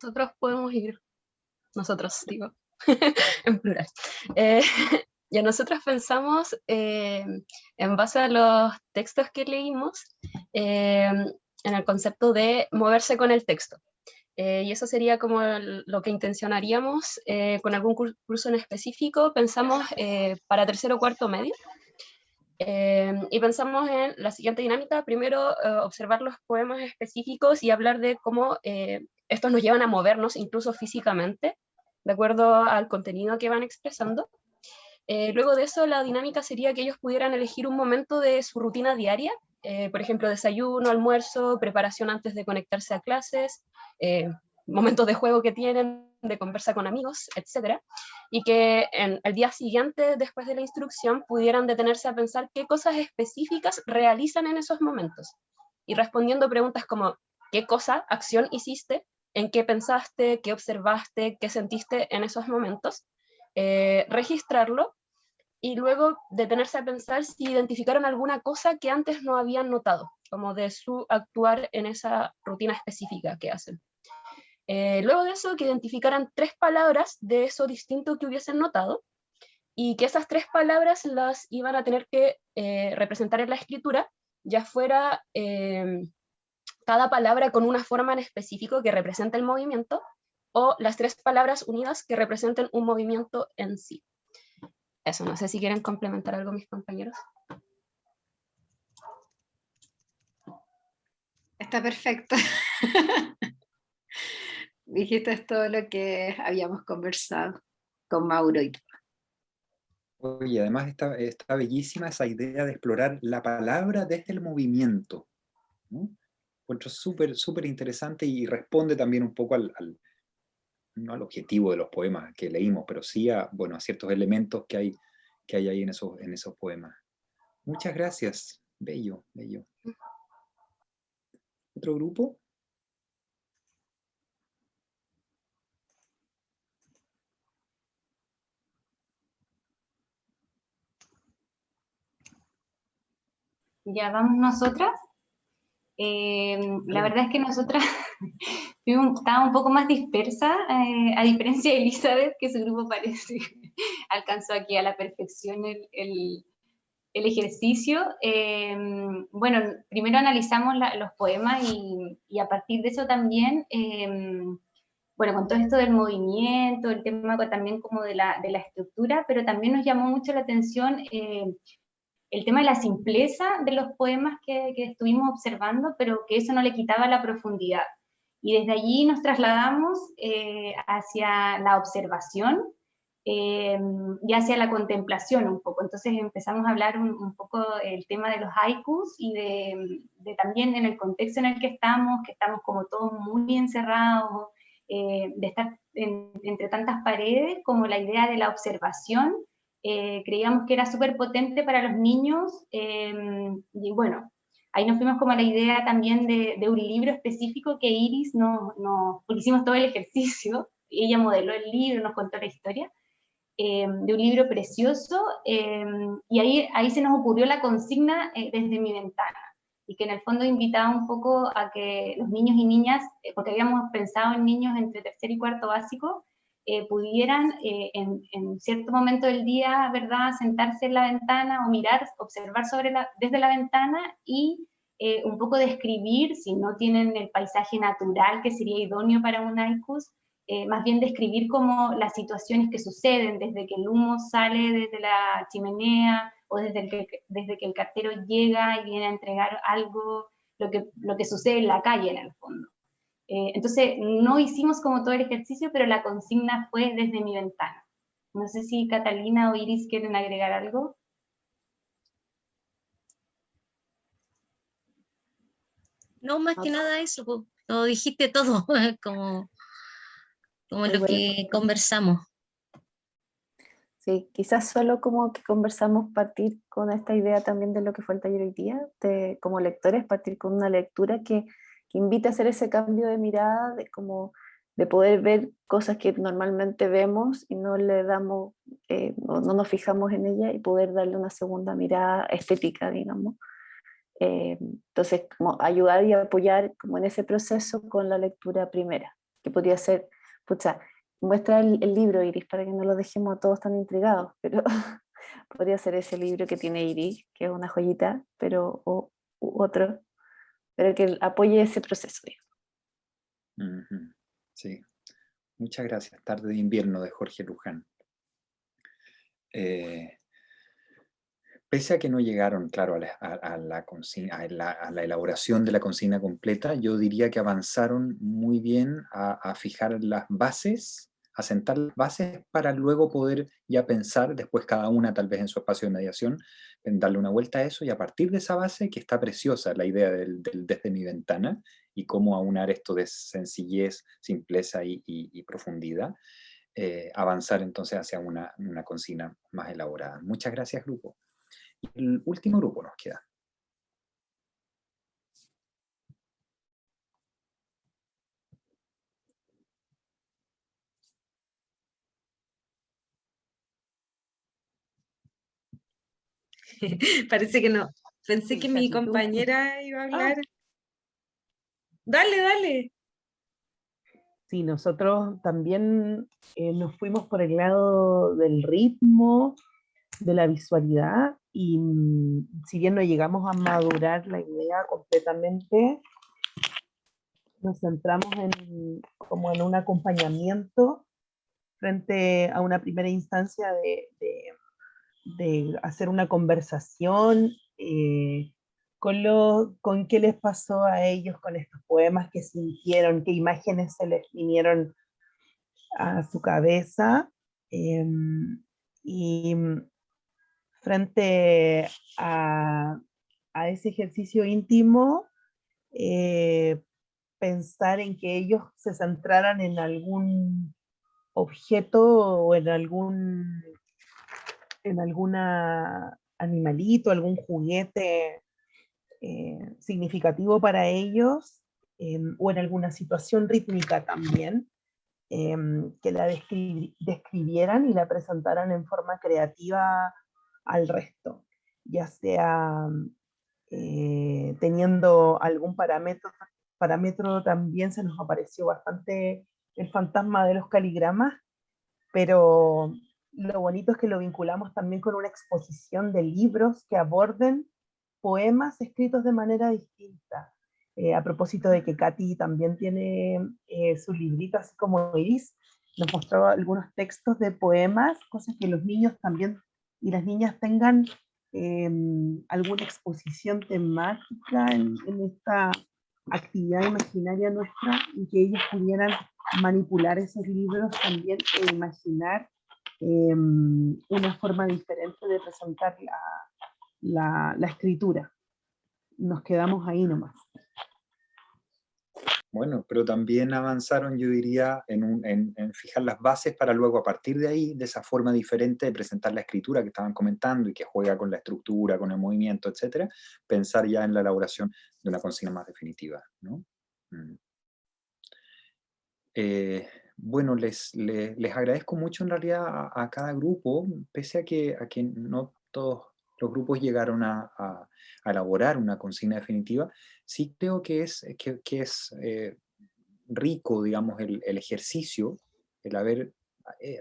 Nosotros podemos ir, nosotros digo, en plural. Ya nosotros pensamos, en base a los textos que leímos, en el concepto de moverse con el texto. Y eso sería como lo que intencionaríamos con algún curso en específico. Pensamos para tercero o cuarto medio. Y pensamos en la siguiente dinámica. Primero, observar los poemas específicos y hablar de cómo estos nos llevan a movernos, incluso físicamente, de acuerdo al contenido que van expresando. Luego de eso, la dinámica sería que ellos pudieran elegir un momento de su rutina diaria, por ejemplo, desayuno, almuerzo, preparación antes de conectarse a clases, momentos de juego que tienen, de conversa con amigos, etc. Y que el día siguiente, después de la instrucción, pudieran detenerse a pensar qué cosas específicas realizan en esos momentos. Y respondiendo preguntas como, ¿qué cosa, acción hiciste? ¿En qué pensaste? ¿Qué observaste? ¿Qué sentiste en esos momentos? Registrarlo y luego detenerse a pensar si identificaron alguna cosa que antes no habían notado, como de su actuar en esa rutina específica que hacen. Luego de eso, que identificaran 3 palabras de eso distinto que hubiesen notado y que esas 3 palabras las iban a tener que representar en la escritura, ya fuera cada palabra con una forma en específico que represente el movimiento, o las 3 palabras unidas que representen un movimiento en sí. Eso, no sé si quieren complementar algo mis compañeros. Está perfecto. Dijiste todo lo que habíamos conversado con Mauro y tú. Oye, además está bellísima esa idea de explorar la palabra desde el movimiento, ¿no? Encuentro súper interesante y responde también un poco no al objetivo de los poemas que leímos, pero sí a ciertos elementos que hay ahí en esos poemas. Muchas gracias. Bello. ¿Otro grupo? Ya vamos nosotras. La verdad es que nosotras estábamos un poco más dispersas, a diferencia de Elizabeth, que su grupo parece alcanzó aquí a la perfección el ejercicio. Bueno, primero analizamos los poemas y a partir de eso también, bueno, con todo esto del movimiento, el tema también como de la estructura, pero también nos llamó mucho la atención el tema de la simpleza de los poemas que estuvimos observando, pero que eso no le quitaba la profundidad. Y desde allí nos trasladamos hacia la observación y hacia la contemplación un poco. Entonces empezamos a hablar un poco el tema de los haikus y de también en el contexto en el que estamos como todos muy encerrados, de estar entre tantas paredes, como la idea de la observación, creíamos que era súper potente para los niños, y bueno, ahí nos fuimos como a la idea también de un libro específico que Iris porque hicimos todo el ejercicio, ella modeló el libro, nos contó la historia, de un libro precioso, y ahí se nos ocurrió la consigna desde mi ventana, y que en el fondo invitaba un poco a que los niños y niñas, porque habíamos pensado en niños entre tercer y cuarto básico, pudieran en cierto momento del día, ¿verdad?, sentarse en la ventana o mirar, observar desde la ventana y un poco describir, si no tienen el paisaje natural que sería idóneo para un haikus, más bien describir como las situaciones que suceden, desde que el humo sale desde la chimenea, o desde que el cartero llega y viene a entregar algo, lo que sucede en la calle en el fondo. Entonces, no hicimos como todo el ejercicio, pero la consigna fue desde mi ventana. No sé si Catalina o Iris quieren agregar algo. No, más que nada eso, po. Lo dijiste todo, como lo Igual que conversamos. sí, quizás solo como que conversamos partir con esta idea también de lo que fue el taller hoy día, como lectores, partir con una lectura que invita a hacer ese cambio de mirada, de poder ver cosas que normalmente vemos y no le damos, no nos fijamos en ella, y poder darle una segunda mirada estética, digamos. Entonces, como ayudar y apoyar como en ese proceso con la lectura primera, que podría ser, pucha, muestra el libro, Iris, para que no lo dejemos a todos tan intrigados, pero podría ser ese libro que tiene Iris, que es una joyita, pero u otro, pero que apoye ese proceso. Sí, muchas gracias. Tarde de invierno de Jorge Luján. Pese a que no llegaron, claro, a la elaboración de la consigna completa, yo diría que avanzaron muy bien a fijar las bases, a sentar las bases para luego poder ya pensar, después cada una tal vez en su espacio de mediación, en darle una vuelta a eso, y a partir de esa base, que está preciosa la idea del desde mi ventana, y cómo aunar esto de sencillez, simpleza y profundidad, avanzar entonces hacia una consigna más elaborada. Muchas gracias, grupo. El último grupo nos queda. Parece que no. Pensé que mi compañera iba a hablar. Dale, dale. Sí, nosotros también nos fuimos por el lado del ritmo, de la visualidad, y si bien no llegamos a madurar la idea completamente, nos centramos como en un acompañamiento frente a una primera instancia de hacer una conversación con qué les pasó a ellos con estos poemas, qué sintieron, qué imágenes se les vinieron a su cabeza, y frente a ese ejercicio íntimo, pensar en que ellos se centraran en algún objeto o en alguna animalito, algún juguete significativo para ellos, o en alguna situación rítmica también, que la describieran y la presentaran en forma creativa al resto, ya sea teniendo algún parámetro. También se nos apareció bastante el fantasma de los caligramas, pero lo bonito es que lo vinculamos también con una exposición de libros que aborden poemas escritos de manera distinta. A propósito de que Katy también tiene su librito, así como Iris, nos mostraba algunos textos de poemas, cosas que los niños también y las niñas tengan alguna exposición temática en esta actividad imaginaria nuestra, y que ellos pudieran manipular esos libros también e imaginar una forma diferente de presentar la escritura. Nos quedamos ahí nomás. Bueno, pero también avanzaron, yo diría, en fijar las bases para luego, a partir de ahí, de esa forma diferente de presentar la escritura que estaban comentando y que juega con la estructura, con el movimiento, etcétera, pensar ya en la elaboración de una consigna más definitiva, ¿no? Bueno, les agradezco mucho en realidad a cada grupo, pese a que no todos los grupos llegaron a elaborar una consigna definitiva. Sí creo que es rico, digamos, el ejercicio, el haber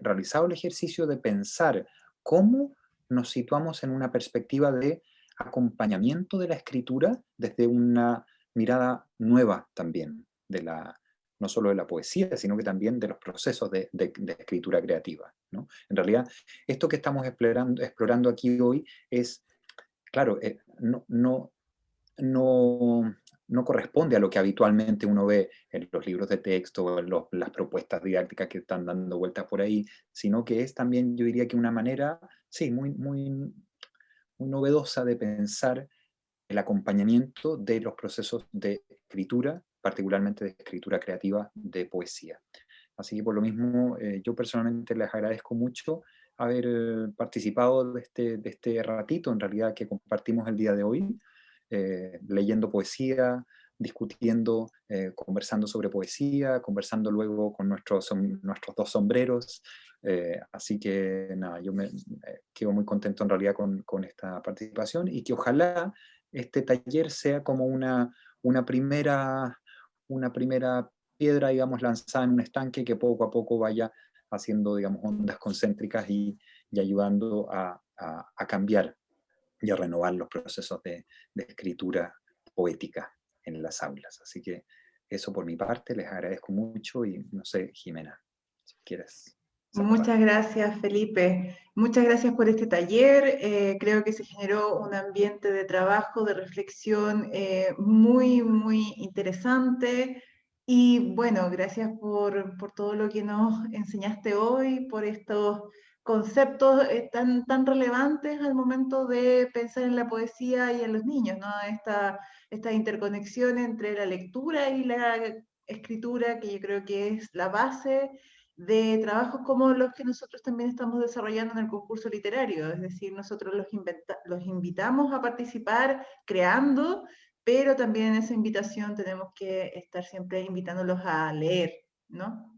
realizado el ejercicio de pensar cómo nos situamos en una perspectiva de acompañamiento de la escritura desde una mirada nueva también, no solo de la poesía, sino que también de los procesos de escritura creativa, ¿no? En realidad, esto que estamos explorando aquí hoy es, claro, no corresponde a lo que habitualmente uno ve en los libros de texto o en las propuestas didácticas que están dando vueltas por ahí, sino que es también, yo diría que una manera, sí, muy, muy, muy novedosa de pensar el acompañamiento de los procesos de escritura, particularmente de escritura creativa de poesía. Así que por lo mismo, yo personalmente les agradezco mucho haber participado de este ratito, en realidad, que compartimos el día de hoy, leyendo poesía, discutiendo, conversando sobre poesía, conversando luego con nuestros dos sombreros. Así que nada, yo quedo muy contento en realidad con esta participación, y que ojalá este taller sea como una primera piedra, digamos, lanzada en un estanque que poco a poco vaya haciendo, digamos, ondas concéntricas y ayudando a cambiar y a renovar los procesos de escritura poética en las aulas. Así que eso por mi parte, les agradezco mucho, y no sé, Jimena, si quieres. Muchas gracias, Felipe. Muchas gracias por este taller. Creo que se generó un ambiente de trabajo, de reflexión muy, muy interesante. Y bueno, gracias por todo lo que nos enseñaste hoy, por estos conceptos tan relevantes al momento de pensar en la poesía y en los niños, ¿no? Esta interconexión entre la lectura y la escritura, que yo creo que es la base de trabajos como los que nosotros también estamos desarrollando en el concurso literario. Es decir, nosotros los invitamos a participar creando, pero también en esa invitación tenemos que estar siempre invitándolos a leer, ¿no?